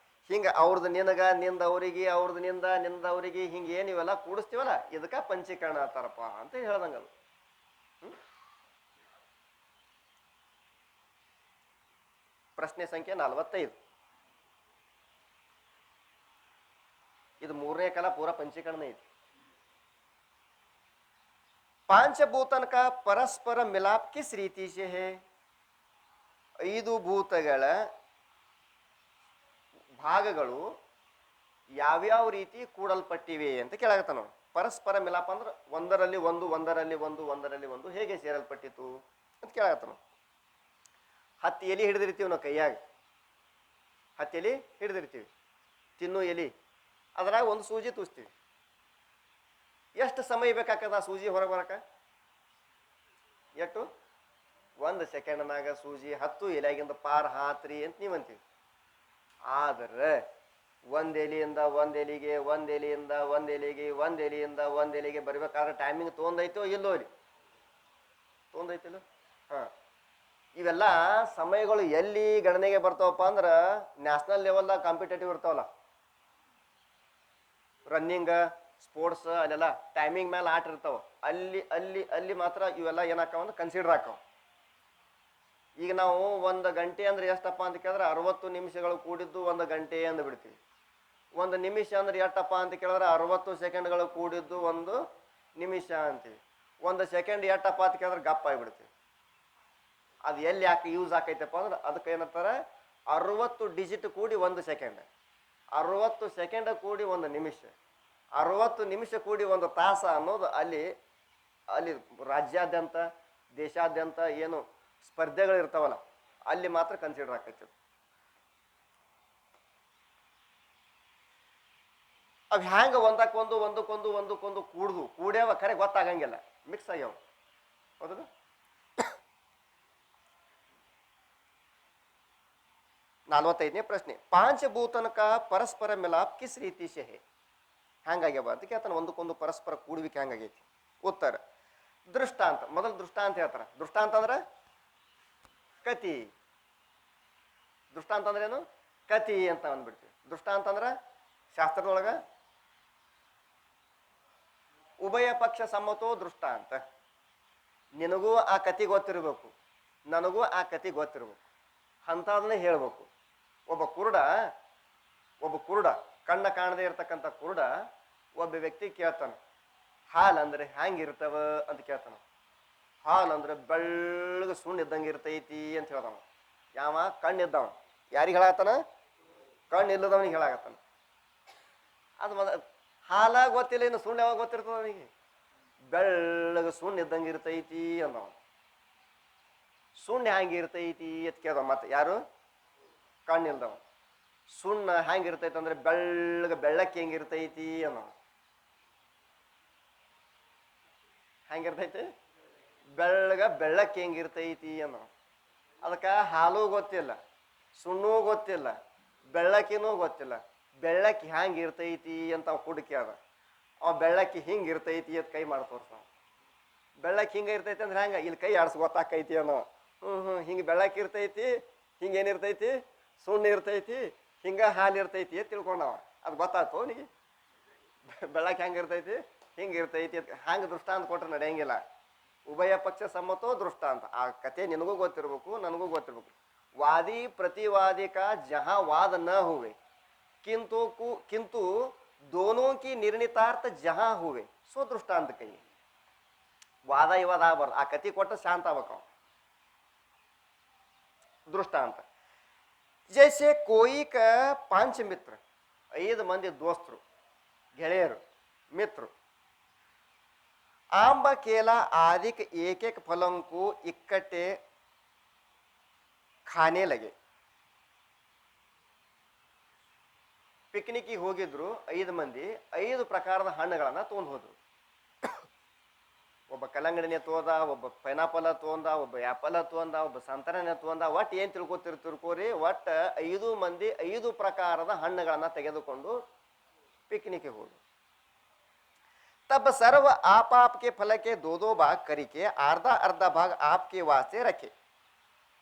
Speaker 1: ಹಿಂಗೆ ಅವ್ರದ್ದು ನಿನಗ, ನಿಂದ ಅವರಿಗೆ, ಅವ್ರದ್ದು ನಿಂದ ಅವರಿಗೆ, ಹಿಂಗೆ ಏನು ಇವೆಲ್ಲ ಕೂಡಿಸ್ತೀವಲ್ಲ, ಇದಕ್ಕೆ ಪಂಚೀಕರಣ ಅಂತಾರಪ್ಪ ಅಂತ ಹೇಳ್ದಂಗೆ ಅದು. ಪ್ರಶ್ನೆ ಸಂಖ್ಯೆ 45. ಇದು ಮೂರನೇ ಕಾಲ ಪೂರ पंचीकरण ಐತಿ. पांचभूतन का परस्पर मिलाप किस रीति से है? 5 ಭೂತಗಳ ಭಾಗಗಳು ಯಾವ್ಯಾವ ರೀತಿ ಕೂಡಲ್ಪಟ್ಟಿವೆ ಅಂತ ಕೇಳಾಗತ್ತ ನಾವು. ಪರಸ್ಪರ ಮಿಲಾಪ ಅಂದ್ರೆ ಒಂದರಲ್ಲಿ ಒಂದು ಒಂದರಲ್ಲಿ ಒಂದು ಒಂದರಲ್ಲಿ ಒಂದು ಹೇಗೆ ಸೇರಲ್ಪಟ್ಟಿತು ಅಂತ ಕೇಳಾಗತ್ತ ನಾವು. 10 ಎಲೆ ಹಿಡಿದಿರ್ತೀವಿ ನಾವು ಕೈಯಾಗ, 10 ಎಲೆ ಹಿಡಿದಿರ್ತೀವಿ, ತಿನ್ನು ಎಲೆ, ಅದ್ರಾಗ ಒಂದು ಸೂಜಿ ತೂಸ್ತೀವಿ. ಎಷ್ಟು ಸಮಯ ಬೇಕಾಗ್ತದ ಆ ಸೂಜಿ ಹೊರಗೆ ಬರಕ? ಎಷ್ಟು? 1 ಸೆಕೆಂಡ್ನಾಗ ಸೂಜಿ 10 ಎಲೆಯಾಗಿಂದ ಪಾರ್ ಹಾತ್ರಿ ಅಂತ ನೀವು ಅಂತೀವಿ. ಆದ್ರೆ ಒಂದು ಎಲೆಯಿಂದ ಒಂದು ಎಲೆಗೆ, ಒಂದು ಎಲೆಯಿಂದ ಒಂದು ಎಲೆಗೆ, ಒಂದು ಎಲೆಯಿಂದ ಒಂದು ಎಲೆಗೆ ಬರ್ಬೇಕಾದ್ರೆ ಟೈಮಿಂಗ್ ತೊಗೊಂಡೈತೋ ಇಲ್ಲೋ? ಇಲ್ಲಿ ತೊಗೊಂಡೈತಿಲ್ಲ. ಹಾಂ, ಇವೆಲ್ಲ ಸಮಯಗಳು ಎಲ್ಲಿ ಗಣನೆಗೆ ಬರ್ತಾವಪ್ಪ ಅಂದ್ರೆ ನ್ಯಾಷನಲ್ ಲೆವೆಲ್ದಾಗ ಕಾಂಪಿಟೇಟಿವ್ ಇರ್ತಾವಲ್ಲ, ರನ್ನಿಂಗ್ ಸ್ಪೋರ್ಟ್ಸ್, ಅಲ್ಲೆಲ್ಲ ಟೈಮಿಂಗ್ ಮೇಲೆ ಆಟ ಇರ್ತಾವ. ಅಲ್ಲಿ ಅಲ್ಲಿ ಅಲ್ಲಿ ಮಾತ್ರ ಇವೆಲ್ಲ ಏನಾಕಾವ ಅಂದ್ರೆ ಕನ್ಸಿಡರ್ ಆಕಾವ. ಈಗ ನಾವು 1 ಗಂಟೆ ಅಂದ್ರೆ ಎಷ್ಟಪ್ಪ ಅಂತ ಕೇಳಿದ್ರೆ 60 ನಿಮಿಷಗಳು ಕೂಡಿದ್ದು 1 ಗಂಟೆ ಅಂದು ಬಿಡ್ತೀವಿ. 1 ನಿಮಿಷ ಅಂದ್ರೆ ಎಷ್ಟಪ್ಪ ಅಂತ ಕೇಳಿದ್ರೆ 60 ಸೆಕೆಂಡ್ಗಳು ಕೂಡಿದ್ದು 1 ನಿಮಿಷ ಅಂತೀವಿ. 1 ಸೆಕೆಂಡ್ ಎಷ್ಟಪ್ಪ ಅಂತ ಕೇಳಿದ್ರೆ ಗಪ್ಪ ಆಗಿಬಿಡ್ತೀವಿ. ಅದು ಎಲ್ಲಿ ಯಾಕೆ ಯೂಸ್ ಆಕೈತಪ್ಪ ಅಂದ್ರೆ ಅದಕ್ಕೆ ಏನಂತಾರೆ, 60 ಡಿಜಿಟ್ ಕೂಡಿ 1 ಸೆಕೆಂಡ್, 60 ಸೆಕೆಂಡ್ ಕೂಡಿ 1 ನಿಮಿಷ, 60 ನಿಮಿಷ ಕೂಡಿ 1 ತಾಸ ಅನ್ನೋದು ಅಲ್ಲಿ ಅಲ್ಲಿ ರಾಜ್ಯಾದ್ಯಂತ ದೇಶಾದ್ಯಂತ ಏನು ಸ್ಪರ್ಧೆಗಳು ಇರ್ತಾವಲ್ಲ ಅಲ್ಲಿ ಮಾತ್ರ ಕನ್ಸಿಡರ್ ಆಕೈತಿ. ಅವು ಹ್ಯಾಂಗ ಒಂದಕ್ಕೊಂದು ಒಂದಕ್ಕೊಂದು ಒಂದಕ್ಕೊಂದು ಕೂಡ್ಯಾವ ಖರೆ ಗೊತ್ತಾಗಂಗಿಲ್ಲ, ಮಿಕ್ಸ್ ಆಗ್ಯಾವ. ಹೌದಾ? 45ನೇ ಪ್ರಶ್ನೆ, पांचभूतन का परस्पर मिलाप किस रीति से है? ಹ್ಯಾಂಗಾಗ್ಯಾವ ಅಂತ ಕೇಳ್ತಾನೆ. ಒಂದಕ್ಕೊಂದು ಪರಸ್ಪರ ಕೂಡುವಿಕೆ ಹ್ಯಾಂಗಾಗೈತಿ? ಉತ್ತರ ದೃಷ್ಟಾಂತ. ಮೊದಲು ದೃಷ್ಟಾಂತ ಹೇಳ್ತಾರ. ದೃಷ್ಟಾಂತ ಅಂದ್ರೆ ಕತಿ. ದೃಷ್ಟಾಂತ ಅಂದ್ರೆ ಏನು? ಕತಿ ಅಂತ ಅಂದ್ಬಿಡ್ತೀವಿ. ದೃಷ್ಟಾಂತ ಅಂದ್ರೆ ಶಾಸ್ತ್ರದೊಳಗ ಉಭಯ ಪಕ್ಷ ಸಮ್ಮತೋ ದೃಷ್ಟಾಂತ. ನಿನಗೂ ಆ ಕತಿ ಗೊತ್ತಿರ್ಬೇಕು, ನನಗೂ ಆ ಕತಿ ಗೊತ್ತಿರ್ಬೇಕು, ಅಂಥದನ್ನೇ ಹೇಳ್ಬೇಕು. ಒಬ್ಬ ಕುರುಡ ಕಣ್ಣ ಕಾಣದೇ ಇರ್ತಕ್ಕಂಥ ಕುರುಡ ಒಬ್ಬ ವ್ಯಕ್ತಿ ಕೇಳ್ತಾನೆ, ಹಾಲು ಅಂದ್ರೆ ಹ್ಯಾಂಗಿರ್ತವ ಅಂತ ಕೇಳ್ತಾನ. ಹಾಲು ಅಂದ್ರೆ ಬೆಳ್ಳಗೆ ಸುಣ್ಣ ಇದ್ದಂಗೆ ಇರ್ತೈತಿ ಅಂತ ಹೇಳ್ತಾನ. ಯಾವ? ಕಣ್ಣಿದ್ದವ. ಯಾರಿಗೆ ಹೇಳಾಗತ್ತಾನ? ಕಣ್ಣು ಇಲ್ಲದವನಿಗೆ ಹೇಳಾಗತ್ತಾನ. ಅದು ಹಾಲ ಗೊತ್ತಿಲ್ಲ, ಇನ್ನು ಸುಣ್ಣ ಯಾವಾಗ ಗೊತ್ತಿರ್ತದ ಅವನಿಗೆ? ಬೆಳ್ಳಗೆ ಸುಣ್ಣ ಇದ್ದಂಗೆ ಇರ್ತೈತಿ ಅಂದವ. ಸುಣ್ಣ ಹ್ಯಾಂಗಿರ್ತೈತಿ ಅಂತ ಕೇಳ್ದವ. ಮತ್ತೆ ಯಾರು? ಕಣ್ಣಿಲ್ದವ. ಸುಣ್ಣ ಹ್ಯಾಂಗಿರ್ತೈತಿ ಅಂದ್ರೆ ಬೆಳ್ಳಕ್ಕೆ ಹೆಂಗಿರ್ತೈತಿ ಅನ್ನೋ. ಹೆಂಗಿರ್ತೈತಿ? ಬೆಳ್ಳಕ್ಕೆ ಹೆಂಗಿರ್ತೈತಿ ಅನ್ನೋ. ಅದಕ್ಕೆ ಹಾಲು ಗೊತ್ತಿಲ್ಲ, ಸುಣ್ಣೂ ಗೊತ್ತಿಲ್ಲ, ಬೆಳ್ಳಕ್ಕಿನೂ ಗೊತ್ತಿಲ್ಲ. ಬೆಳ್ಳಕ್ಕಿ ಹ್ಯಾಂಗಿರ್ತೈತಿ ಅಂತ ಅವ ಹುಡುಕಿ ಅದ. ಅವ ಬೆಳ್ಳಕ್ಕಿ ಹಿಂಗಿರ್ತೈತಿ ಅಂತ ಕೈ ಮಾಡಿ ತೋರ್ಸ. ಬೆಳ್ಳಕ್ಕಿ ಹಿಂಗೆ ಇರ್ತೈತಿ ಅಂದ್ರೆ ಹೆಂಗ? ಇಲ್ಲಿ ಕೈ ಆಡ್ಸಿ ಗೊತ್ತಾಕೈತಿ ಅನ್ನೋ. ಹಿಂಗೆ ಬೆಳ್ಳಕ್ಕಿ ಇರ್ತೈತಿ, ಹಿಂಗೇನಿರ್ತೈತಿ? ಸುಣ್ಣ ಇರ್ತೈತಿ, ಹಿಂಗ ಹಾಲು ಇರ್ತೈತಿ ಅಂತ ತಿಳ್ಕೊಂಡವ. ಅದು ಗೊತ್ತಾಯ್ತು ಅವನಿಗೆ? ಬೆಳ್ಳಕ್ಕೆ ಹೆಂಗಿರ್ತೈತಿ, ಹಿಂಗಿರ್ತೈತಿ ಅಂತ ಹ್ಯಾಂಗೆ ದೃಷ್ಟಾಂತ ಕೊಟ್ರೆ ನಡೆಯಂಗಿಲ್ಲ. ಉಭಯ ಪಕ್ಷ ಸಮ್ಮತೋ ದೃಷ್ಟಾಂತ. ಆ ಕತೆ ನಿನಗೂ ಗೊತ್ತಿರ್ಬೇಕು, ನನಗೂ ಗೊತ್ತಿರ್ಬೇಕು. ವಾದಿ प्रतिवादी का जहां वाद न हुए किंतु दोनों की निर्णितार्थ जहां हुए सो दृष्टांत कहिए. ವಾದ ವಿವಾದ ಆಗಬಾರ್ದು, ಆ ಕತಿ ಕೊಟ್ಟು ಶಾಂತ ಆಗ್ಬೇಕು. ದೃಷ್ಟಾಂತ ಜೈಸೆ ಕೋಯಿ ಕ 5 ಮಿತ್ರ, 5 ಮಂದಿ ದೋಸ್ತರು, ಗೆಳೆಯರು, ಮಿತ್ರರು. आंब केला आदि के एक फलों को इकट्ठे खाने लगे. ಪಿಕ್ನಿಕ್ಗೆ ಹೋಗಿದ್ರು 5 ಮಂದಿ, 5 ಪ್ರಕಾರದ ಹಣ್ಣುಗಳನ್ನ ತೊಗೊಂಡು ಹೋದ್ರು. ಒಬ್ಬ ಕಲ್ಲಂಗಡಿನೇ ತೋದ, ಒಬ್ಬ ಪೈನಾಪಲ್ ತೋಂದ, ಒಬ್ಬ ಆ್ಯಪಲ್ ತೋಂದ, ಒಬ್ಬ ಸಂತರನೇ ತೋಂದ. ಒಟ್ಟು ಏನು ತಿಳ್ಕೋರಿ, ಒಟ್ಟು 5 ಮಂದಿ 5 ಪ್ರಕಾರದ ಹಣ್ಣುಗಳನ್ನ ತೆಗೆದುಕೊಂಡು ಪಿಕ್ನಿಕ್ಗೆ ಹೋದ್ರು. तब सर्व आप आपके फल के 2-2 भाग करके अर्धा भाग आपके वास्ते रखे.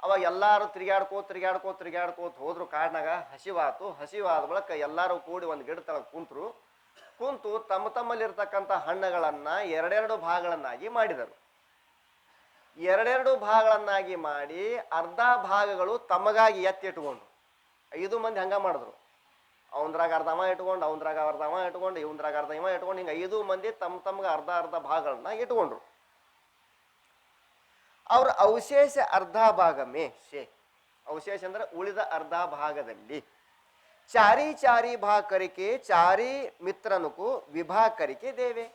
Speaker 1: ಅವಾಗ ಎಲ್ಲಾರು ತಿರುಗಾಡ್ಕೋತ ಹೋದ್ರು. ಕಾಡ್ನಾಗ ಹಸಿವಾದ ಬಳಿಕ ಎಲ್ಲಾರು ಕೂಡಿ ಒಂದು ಗಿಡ ತಳಗ ಕುಂತು ತಮ್ಮಲ್ಲಿರ್ತಕ್ಕಂಥ ಹಣ್ಣುಗಳನ್ನ 2 ಭಾಗಗಳನ್ನಾಗಿ ಮಾಡಿದರು. ಎರಡೆರಡು ಭಾಗಗಳನ್ನಾಗಿ ಮಾಡಿ ಅರ್ಧ ಭಾಗಗಳು ತಮಗಾಗಿ ಎತ್ತಿಟ್ಕೊಂಡ್ರು. 5 ಮಂದಿ ಹಂಗ ಮಾಡಿದ್ರು. ಅವಂದ್ರಾಗ ಅರ್ಧ ಅವ ಇಟ್ಕೊಂಡು, ಅವಂದ್ರಾಗ ಅರ್ಧ ಅವ ಇಟ್ಕೊಂಡು, ಇವಂದ್ರಾಗ ಅರ್ಧ ಇವ ಇಟ್ಕೊಂಡು, ಹಿಂಗೆ 5 ಮಂದಿ ತಮ್ಗೆ ಅರ್ಧ ಅರ್ಧ ಭಾಗಗಳನ್ನ ಇಟ್ಕೊಂಡ್ರು. ಅವ್ರ ಅವಶೇಷ ಅರ್ಧ ಭಾಗ ಶೇ ಅವಶೇಷ ಅಂದ್ರೆ ಉಳಿದ ಅರ್ಧ ಭಾಗದಲ್ಲಿ ಚಾರಿ ಚಾರಿ ಭಾಕರಿಕೆ ಚಾರಿ ಮಿತ್ರನಕು ವಿಭಾಕರಿಕೆ ದೇವೆ.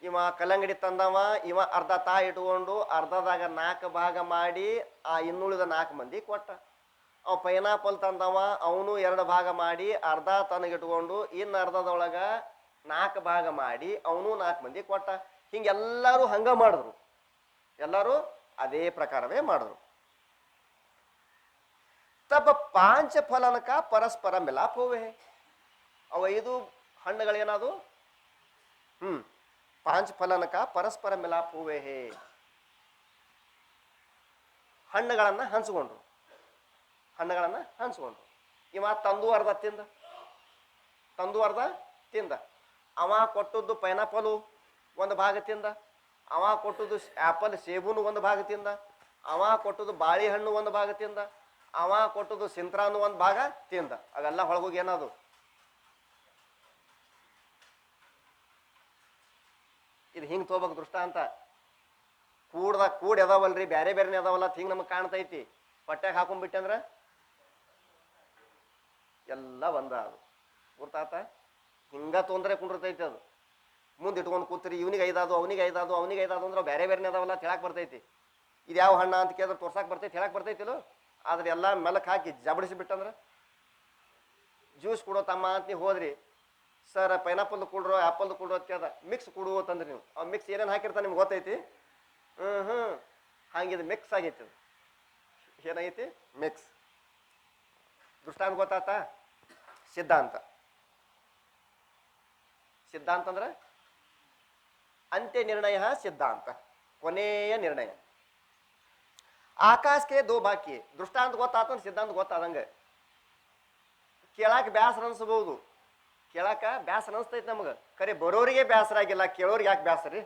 Speaker 1: ಇವ ಕಲ್ಲಂಗಡಿ ತಂದವ, ಇವ ಅರ್ಧ ತಾ ಇಟ್ಕೊಂಡು ಅರ್ಧದಾಗ 4 ಭಾಗ ಮಾಡಿ ಆ ಇನ್ನುಳಿದ 4 ಮಂದಿ ಕೊಟ್ಟ. ಅವ ಪೈನಾಪಲ್ ತಂದವ, ಅವನು 2 ಭಾಗ ಮಾಡಿ ಅರ್ಧ ತನಗಿಟ್ಕೊಂಡು ಇನ್ನು ಅರ್ಧದೊಳಗ 4 ಭಾಗ ಮಾಡಿ ಅವನು 4 ಮಂದಿ ಕೊಟ್ಟ. ಹಿಂಗೆಲ್ಲರೂ ಹಂಗ ಮಾಡಿದ್ರು. ಎಲ್ಲರೂ ಅದೇ ಪ್ರಕಾರವೇ ಮಾಡಿದ್ರು. ತಬ 5 ಫಲನಕ ಪರಸ್ಪರ ಮಿಲಾಪ ಹೋವೆ. ಅವ 5 ಹಣ್ಣುಗಳೇನಾದು 5 ಫಲನಕ ಪರಸ್ಪರ ಮಿಲಾಪ ಹೋವೆ. ಹಣ್ಣುಗಳನ್ನ ಹಂಚ್ಕೊಂಡ್ರು. ಇವ ತಂದು ಅರ್ಧ ತಿಂದ, ಅವ ಕೊಟ್ಟದ್ದು ಪೈನಾಪಲು 1 ಭಾಗ ತಿಂದ, ಅವ ಕೊಟ್ಟದ್ದು ಆ್ಯಪಲ್ ಸೇಬುನು 1 ಭಾಗ ತಿಂದ, ಅವ ಕೊಟ್ಟದ್ದು ಬಾಳೆಹಣ್ಣು 1 ಭಾಗ ತಿಂದ, ಅವ ಕೊಟ್ಟದ್ದು ಸಿಂತ್ರಾನು 1 ಭಾಗ ತಿಂದ. ಅವೆಲ್ಲ ಹೊಳಗೋಗಿ ಏನದು ಇದು ಹಿಂಗೆ ತಗೋಬೇಕು ದೃಷ್ಟಾಂತ. ಕೂಡ್ ಎದಾವಲ್ರಿ, ಬೇರೆ ಬೇರೆನೇ ಅದಾವಲ್ಲ, ಹಿಂಗೆ ನಮಗೆ ಕಾಣ್ತೈತಿ. ಹೊಟ್ಟೆಗೆ ಹಾಕೊಂಡ್ಬಿಟ್ಟೆ ಅಂದ್ರೆ ಎಲ್ಲ ಒಂದ. ಅದು ಗೊತ್ತಾತ? ಹಿಂಗ ತೊಂದರೆ ಕುಂಡಿರ್ತೈತಿ. ಅದು ಮುಂದೆ ಇಟ್ಕೊಂಡು ಕೂತ್ರಿ, ಇವನಿಗೆ 5 ಅವನಿಗೆ 5 ಅಂದ್ರೆ ಬೇರೆ ಬೇರೆನೇ ಅದಾವಲ್ಲ ಹೇಳಕ್ ಬರ್ತೈತಿ. ಇದು ಯಾವ ಹಣ್ಣ ಅಂತ ಕೇಳಿದ್ರೆ ತೋರ್ಸಾಕ್ ಬರ್ತೈತಿ, ಹೇಳಕ್ ಬರ್ತೈತಿಲ್ಲ. ಆದ್ರೆ ಎಲ್ಲ ಮೆಲಕ್ ಹಾಕಿ ಜಬಡಿಸಿಬಿಟ್ಟಂದ್ರೆ ಜ್ಯೂಸ್ ಕೊಡೋ ತಮ್ಮ ಅಂತ ನೀವು ಹೋದ್ರಿ, ಸರ್ ಪೈನಾಪಲ್ದು ಕೊಡ್ರೋ ಆ್ಯಪಲ್ದು ಕೊಡ್ರೋ ಅಂತ ಕೇಳ್ದ, ಮಿಕ್ಸ್ ಕೊಡು ಅಂತಂದ್ರಿ ನೀವು. ಅವ್ ಮಿಕ್ಸ್ ಏನೇನು ಹಾಕಿರ್ತಾನೆ ನಿಮ್ಗೆ ಗೊತ್ತೈತಿ? ಹಂಗಿದು ಮಿಕ್ಸ್ ಆಗೈತಿ. ಅದು ಏನಾಗೈತಿ? ಮಿಕ್ಸ್. ದೃಷ್ಟಾಂತ ಗೊತ್ತಾತ? ಸಿದ್ಧಾಂತ ಅಂದ್ರೆ ಅಂತ್ಯ ನಿರ್ಣಯ ಸಿದ್ಧಾಂತ, ಕೊನೆಯ ನಿರ್ಣಯ. ಆಕಾಶಕ್ಕೆ 2 ಬಾಕಿ. ದೃಷ್ಟಾಂತ ಗೊತ್ತಾತ, ಸಿದ್ಧಾಂತ ಗೊತ್ತಾದಂಗೆ. ಕೇಳಾಕ ಬ್ಯಾಸರ ಅನ್ಸಬಹುದು, ಕೇಳಾಕ ಬ್ಯಾಸರ ಅನಿಸ್ತೈತಿ ನಮ್ಗೆ. ಖರೆ ಬರೋರಿಗೆ ಬ್ಯಾಸರ ಆಗಿಲ್ಲ, ಕೇಳೋರಿಗೆ ಯಾಕೆ ಬ್ಯಾಸರ ರೀ?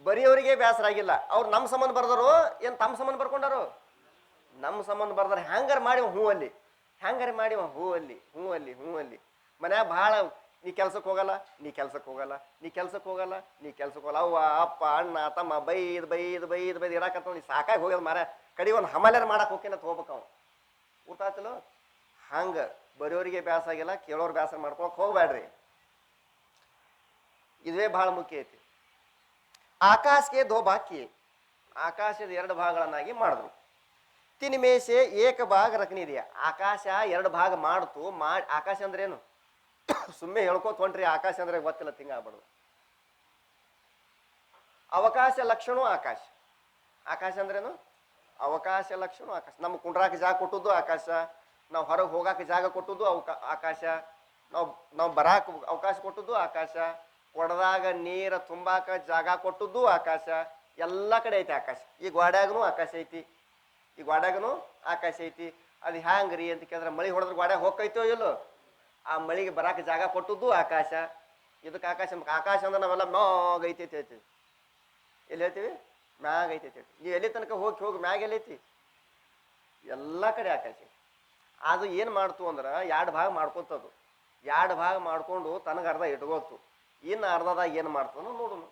Speaker 1: ಬರೆಯೋರಿಗೆ ಬ್ಯಾಸರ ಆಗಿಲ್ಲ. ಅವ್ರು ನಮ್ಮ ಸಂಬಂಧ ಬರ್ದಾರೋ ಏನು ತಮ್ಮ ಸಂಬಂಧ ಬರ್ಕೊಂಡಾರು? ನಮ್ಮ ಸಂಬಂಧ ಬರ್ದಾರ. ಹ್ಯಾಂಗಾರ ಮಾಡಿವ ಹೂ ಅಲ್ಲಿ, ಹ್ಯಾಂಗಾರ ಮಾಡಿವ ಹೂ ಅಲ್ಲಿ. ಮನ್ಯಾಗ ಭಾಳ ನೀ ಕೆಲ್ಸಕ್ಕೆ ಹೋಗಲ್ಲ, ನೀ ಕೆಲ್ಸಕ್ಕೆ ಹೋಗಲ್ಲ. ಅವ್ವ ಅಪ್ಪ ಅಣ್ಣ ತಮ್ಮ ಬೈದ್ ಇಡಾಕತ್ತ. ನೀ ಸಾಕಾಗಿ ಹೋಗ್ಯದ ಮಾರ, ಕಡಿ ಒಂದು ಹಮಲ್ಯಾರ ಮಾಡಕ್ಕೆ ಹೋಗ್ಕೇನತ್ ಹೋಗ್ಬೇಕು. ಅವ ಗೊತ್ತಾತಿಲ್ಲ? ಹಂಗೆ ಬರೆಯೋರಿಗೆ ಬ್ಯಾಸ ಆಗಿಲ್ಲ, ಕೇಳೋರು ಬ್ಯಾಸರ ಮಾಡ್ಕೊಳಕ್ ಹೋಗ್ಬೇಡ್ರಿ. ಇದೇ ಭಾಳ ಮುಖ್ಯ ಐತಿ. ಆಕಾಶಕ್ಕೆ 2 ಬಾಕಿ. ಆಕಾಶದ 2 ಭಾಗಗಳನ್ನಾಗಿ ಮಾಡಿದ್ರು. ತಿನಿಮೇಷೆ 1 ಭಾಗ ರಕನಿದೆಯಾ. ಆಕಾಶ 2 ಭಾಗ ಮಾಡ್ತು. ಆಕಾಶ ಅಂದ್ರೆ ಏನು? ಸುಮ್ಮನೆ ಹೇಳ್ಕೋತ ಹೊಂಟ್ರಿ ಆಕಾಶ ಅಂದ್ರೆ ಗೊತ್ತಿಲ್ಲ, ತಿಂಗ ಆಗ್ಬಾರ್ದು. ಅವಕಾಶ ಲಕ್ಷಣ ಆಕಾಶ. ಆಕಾಶ ಅಂದ್ರೇನು? ಅವಕಾಶ ಲಕ್ಷಣ ಆಕಾಶ. ನಮ್ಗೆ ಕುಂಡ್ರಾಕ ಜಾಗ ಕೊಟ್ಟದ್ದು ಆಕಾಶ, ನಾವು ಹೊರಗೆ ಹೋಗಾಕ ಜಾಗ ಕೊಟ್ಟದ್ದು ಆಕಾಶ, ನಾವು ಬರಾಕ ಅವಕಾಶ ಕೊಟ್ಟದ್ದು ಆಕಾಶ, ಕೊಡದಾಗ ನೀರು ತುಂಬಾಕ ಜಾಗ ಕೊಟ್ಟದ್ದು ಆಕಾಶ. ಎಲ್ಲ ಕಡೆ ಐತಿ ಆಕಾಶ. ಈ ಗೋಡ್ಯಾಗನು ಆಕಾಶ ಐತಿ, ಅದು ಹ್ಯಾಂಗ್ರಿ ಅಂತ ಕೇಳಿದ್ರೆ, ಮಳೆ ಹೊಡೆದ್ರೆ ಗೋಡ್ಯಾಗ ಹೋಗ್ತೈತೋ ಇಲ್ಲೋ, ಆ ಮಳೆಗೆ ಬರಾಕ ಜಾಗ ಕೊಟ್ಟದ್ದು ಆಕಾಶ. ಇದಕ್ಕೆ ಆಕಾಶ. ಆಕಾಶ ಅಂದ್ರೆ ನಾವೆಲ್ಲ ಮ್ಯಾಗ ಐತೈತಿ ಹೇಳ್ತೀವಿ. ಎಲ್ಲಿ ಹೇಳ್ತೀವಿ? ಮ್ಯಾಗ ಐತೈತಿ. ನೀವು ಎಲ್ಲಿ ತನಕ ಹೋಗಿ ಮ್ಯಾಗ ಎಲ್ಲೈತಿ? ಎಲ್ಲ ಕಡೆ ಆಕಾಶ. ಅದು ಏನು ಮಾಡ್ತು ಅಂದ್ರೆ 2 ಭಾಗ ಮಾಡ್ಕೊತದು. 2 ಭಾಗ ಮಾಡ್ಕೊಂಡು ತನಗೆ ಅರ್ಧ ಇಟ್ಕೋತು. ಇನ್ನು ಅರ್ಧದಾಗ ಏನು ಮಾಡ್ತಾನೋ ನೋಡೋಣ.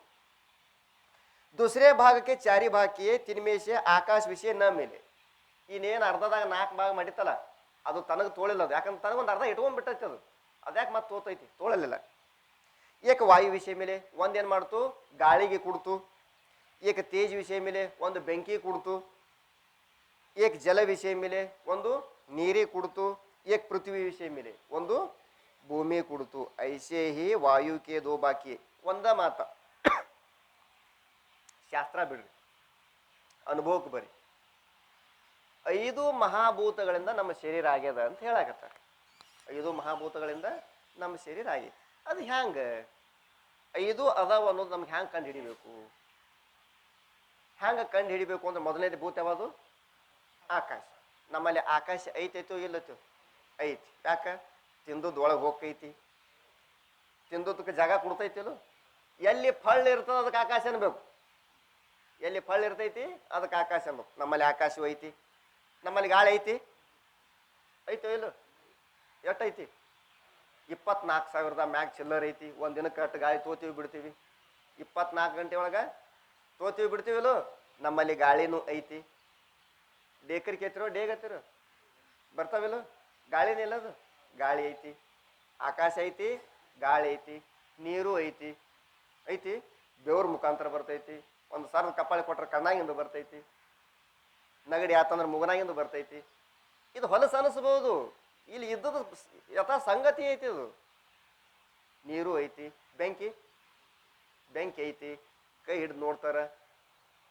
Speaker 1: ದುಸರೆ ಭಾಗಕ್ಕೆ 4 ಬಾಕಿ ತಿನ್ಮೇಷೆ ಆಕಾಶ ವಿಷಯ ನ ಮೇಲೆ. ಇನ್ನೇನು ಅರ್ಧದಾಗ 4 ಭಾಗ ಮಾಡಿತ್ತಲ್ಲ, ಅದು ತನಗೆ ತೋಳಿಲ್ಲ. ಅದು ಯಾಕಂದ್ರೆ ತನಗೊಂದು ಅರ್ಧ ಇಟ್ಕೊಂಡ್ಬಿಟ್ಟೈತಿ. ಅದ್ಯಾಕೆ ಮತ್ತೆ ತೋತೈತಿ? ತೋಳಲಿಲ್ಲ. ಏಕ ವಾಯು ವಿಷಯ ಮೇಲೆ ಒಂದೇನು ಮಾಡ್ತು? ಗಾಳಿಗೆ ಕುಡ್ತು. ಏಕ ತೇಜ್ ವಿಷಯ ಮೇಲೆ ಒಂದು ಬೆಂಕಿ ಕುಡ್ತು. ಏಕ ಜಲ ವಿಷಯ ಮೇಲೆ ಒಂದು ನೀರೇ ಕುಡ್ತು. ಏಕ ಪೃಥ್ವಿ ವಿಷಯ ಮೇಲೆ ಒಂದು ಭೂಮಿ ಕುಡ್ತು. ಐಸೇ ಹಿ ವಾಯುಕೆ 2 ಬಾಕಿ. ಒಂದ ಮಾತ ಶಾಸ್ತ್ರ ಬಿಡ್ರಿ, ಅನುಭವಕ್ಕೆ ಬರ್ರಿ. 5 ಮಹಾಭೂತಗಳಿಂದ ನಮ್ಮ ಶರೀರ ಆಗ್ಯದ ಅಂತ ಹೇಳಾಕತ್ತಾರ. 5 ಮಹಾಭೂತಗಳಿಂದ ನಮ್ಮ ಶರೀರ ಆಗೈತಿ. ಅದು ಹ್ಯಾಂಗ 5 ಅದಾವ ಅನ್ನೋದು ನಮ್ಗೆ ಹ್ಯಾಂಗೆ ಕಂಡು ಹಿಡಿಬೇಕು? ಅಂದ್ರೆ ಮೊದಲನೇದು ಭೂತ ಯಾವುದು? ಆಕಾಶ. ನಮ್ಮಲ್ಲಿ ಆಕಾಶ ಐತೈತೋ ಇಲ್ಲತ್ತೋ? ಐತಿ. ಯಾಕ? ತಿಂದದ್ದು ಒಳಗೆ ಹೋಗ್ತೈತಿ, ತಿಂದದಕ್ಕೆ ಜಾಗ ಕೊಡ್ತೈತಿಲ್ಲ. ಎಲ್ಲಿ ಫಳ್ಳ ಇರ್ತದ ಅದಕ್ಕೆ ಆಕಾಶ ಅನ್ಬೇಕು. ಎಲ್ಲಿ ಫಳ್ಳ ಇರ್ತೈತಿ ಅದಕ್ಕೆ ಆಕಾಶ ಅನ್ಬೇಕು. ನಮ್ಮಲ್ಲಿ ಆಕಾಶವೂ ಐತಿ, ನಮ್ಮಲ್ಲಿ ಗಾಳಿ ಐತಿ, ಐತೋ ಇಲ್ಲ? ಎಷ್ಟೈತಿ? 24,000 ಮ್ಯಾಗ್ ಚಿಲ್ಲರ್ ಐತಿ. ಒಂದು ದಿನಕ್ಕೆ ಅಷ್ಟು ಗಾಳಿ ತೋತೀವಿ ಬಿಡ್ತೀವಿ. 24 ಗಂಟೆ ಒಳಗೆ ತೋತೀವಿ ಬಿಡ್ತೀವಿಲ್ಲೋ. ನಮ್ಮಲ್ಲಿ ಗಾಳಿನೂ ಐತಿ. ಡೇಕರಿಗೆ ಎತ್ತಿರೋ ಡೇಗತ್ತಿರೋ ಬರ್ತಾವಿಲ್ಲ? ಗಾಳಿನೇ ಇಲ್ಲದು. ಗಾಳಿ ಐತಿ, ಆಕಾಶ ಐತಿ, ಗಾಳಿ ಐತಿ, ನೀರು ಐತಿ. ಐತಿ, ಬೆವ್ರ ಮುಖಾಂತರ ಬರ್ತೈತಿ. ಒಂದು ಸರ್ವ ಕಪ್ಪಾಳಿ ಕೊಟ್ರೆ ಕಣ್ಣಾಗಿಂದ ಬರ್ತೈತಿ, ನಗಡಿ ಆತಂದ್ರೆ ಮುಗನಾಗಿಂದ ಬರ್ತೈತಿ. ಇದು ಹೊಲಸು ಅನಿಸ್ಬೋದು, ಇಲ್ಲಿ ಇದ್ದದ್ದು ಯಥಾ ಸಂಗತಿ ಐತಿ. ಅದು ನೀರು ಐತಿ, ಬೆಂಕಿ ಐತಿ. ಕೈ ಹಿಡಿದು ನೋಡ್ತಾರೆ,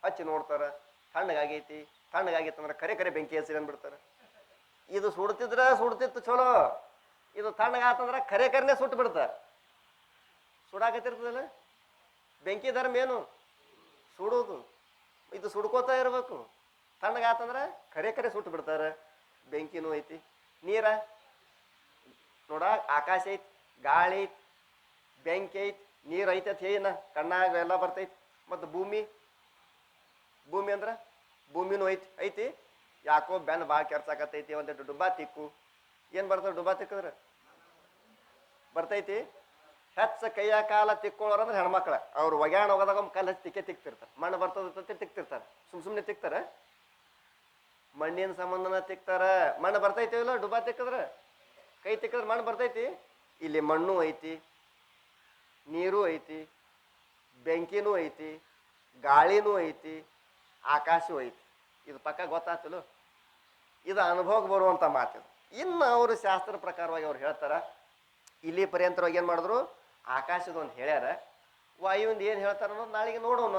Speaker 1: ಹಚ್ಚಿ ನೋಡ್ತಾರೆ, ತಣ್ಣಗಾಗೈತಿ. ತಣ್ಣಗಾಗೈತಂದ್ರೆ ಕರೆ ಬೆಂಕಿ ಹಚ್ಚಿ ಅಂದ್ಬಿಡ್ತಾರೆ. ಇದು ಸುಡ್ತಿತ್ತು ಚಲೋ, ಇದು ತಣ್ಣಗಾತಂದ್ರೆ ಕರೆನೇ ಸುಟ್ಟು ಬಿಡ್ತಾರೆ. ಸುಡಾಕತ್ತಿರ್ತದಲ್ಲ, ಬೆಂಕಿ ಧರ್ಮ ಏನು? ಸುಡೋದು. ಇದು ಸುಡ್ಕೋತಾ ಇರ್ಬೇಕು. ತಣ್ಣಗಾತಂದ್ರೆ ಕರೆ ಸುಟ್ಟು ಬಿಡ್ತಾರೆ. ಬೆಂಕಿನೂ ಐತಿ. ನೀರ ನೋಡ, ಆಕಾಶ ಐತಿ, ಗಾಳಿ ಐತಿ, ಬೆಂಕಿ ಐತಿ, ನೀರು ಐತೈತಿ. ಏನ ಕಣ್ಣಾಗ ಎಲ್ಲ ಬರ್ತೈತಿ. ಮತ್ತು ಭೂಮಿ ಅಂದ್ರೆ ಭೂಮಿನೂ ಐತಿ. ಯಾಕೋ ಬೆನ್ನ ಭಾಳ ಕೆರ್ಸಾಕತ್ತೈತಿ, ಒಂದೆರಡು ಡುಬ್ಬಾ ತಿಕ್ಕು. ಏನು ಬರ್ತದೆ ಡುಬ್ಬಾ ತಿಕ್ಕಿದ್ರೆ? ಬರ್ತೈತಿ. ಹೆಚ್ಚ ಕೈಯ ಕಾಲ ತಿಕ್ಕೊಳ್ಳೋರಂದ್ರೆ ಹೆಣ್ಮಕ್ಳು. ಅವ್ರು ಒಗ್ಯಾಣ ಹೋಗೋದಾಗ ಕಾಲ ಹಚ್ಚಿ ತಿಕ್ತಿರ್ತಾರೆ. ಮಣ್ಣು ಬರ್ತದೆ ತಿಕ್ತಿರ್ತಾರೆ. ಸುಮ್ಮನೆ ತಿಕ್ತಾರೆ. ಮಣ್ಣಿನ ಸಂಬಂಧನ ತಿಕ್ತಾರ. ಮಣ್ಣು ಬರ್ತೈತಿ ಇಲ್ಲ ಡುಬ್ಬಾ ತಿಕ್ಕಿದ್ರೆ? ಕೈ ತಿಕ್ಕಿದ್ರೆ ಮಣ್ಣು ಬರ್ತೈತಿ. ಇಲ್ಲಿ ಮಣ್ಣು ಐತಿ, ನೀರು ಐತಿ, ಬೆಂಕಿನೂ ಐತಿ, ಗಾಳಿನೂ ಐತಿ, ಆಕಾಶವೂ ಐತಿ. ಇದು ಪಕ್ಕ ಗೊತ್ತಾಗ್ತಿಲ್ಲ. ಇದು ಅನುಭವಕ್ಕೆ ಬರುವಂಥ ಮಾತಿದು. ಇನ್ನು ಅವರು ಶಾಸ್ತ್ರ ಪ್ರಕಾರವಾಗಿ ಅವ್ರು ಹೇಳ್ತಾರ. ಇಲ್ಲಿ ಪರ್ಯಂತರವಾಗಿ ಏನು ಮಾಡಿದ್ರು, ಆಕಾಶದೊಂದು ಹೇಳ್ಯಾರ. ವಾಯುವಿಂದ ಏನು ಹೇಳ್ತಾರ ಅನ್ನೋದು ನಾಳೆಗೆ ನೋಡೋಣ.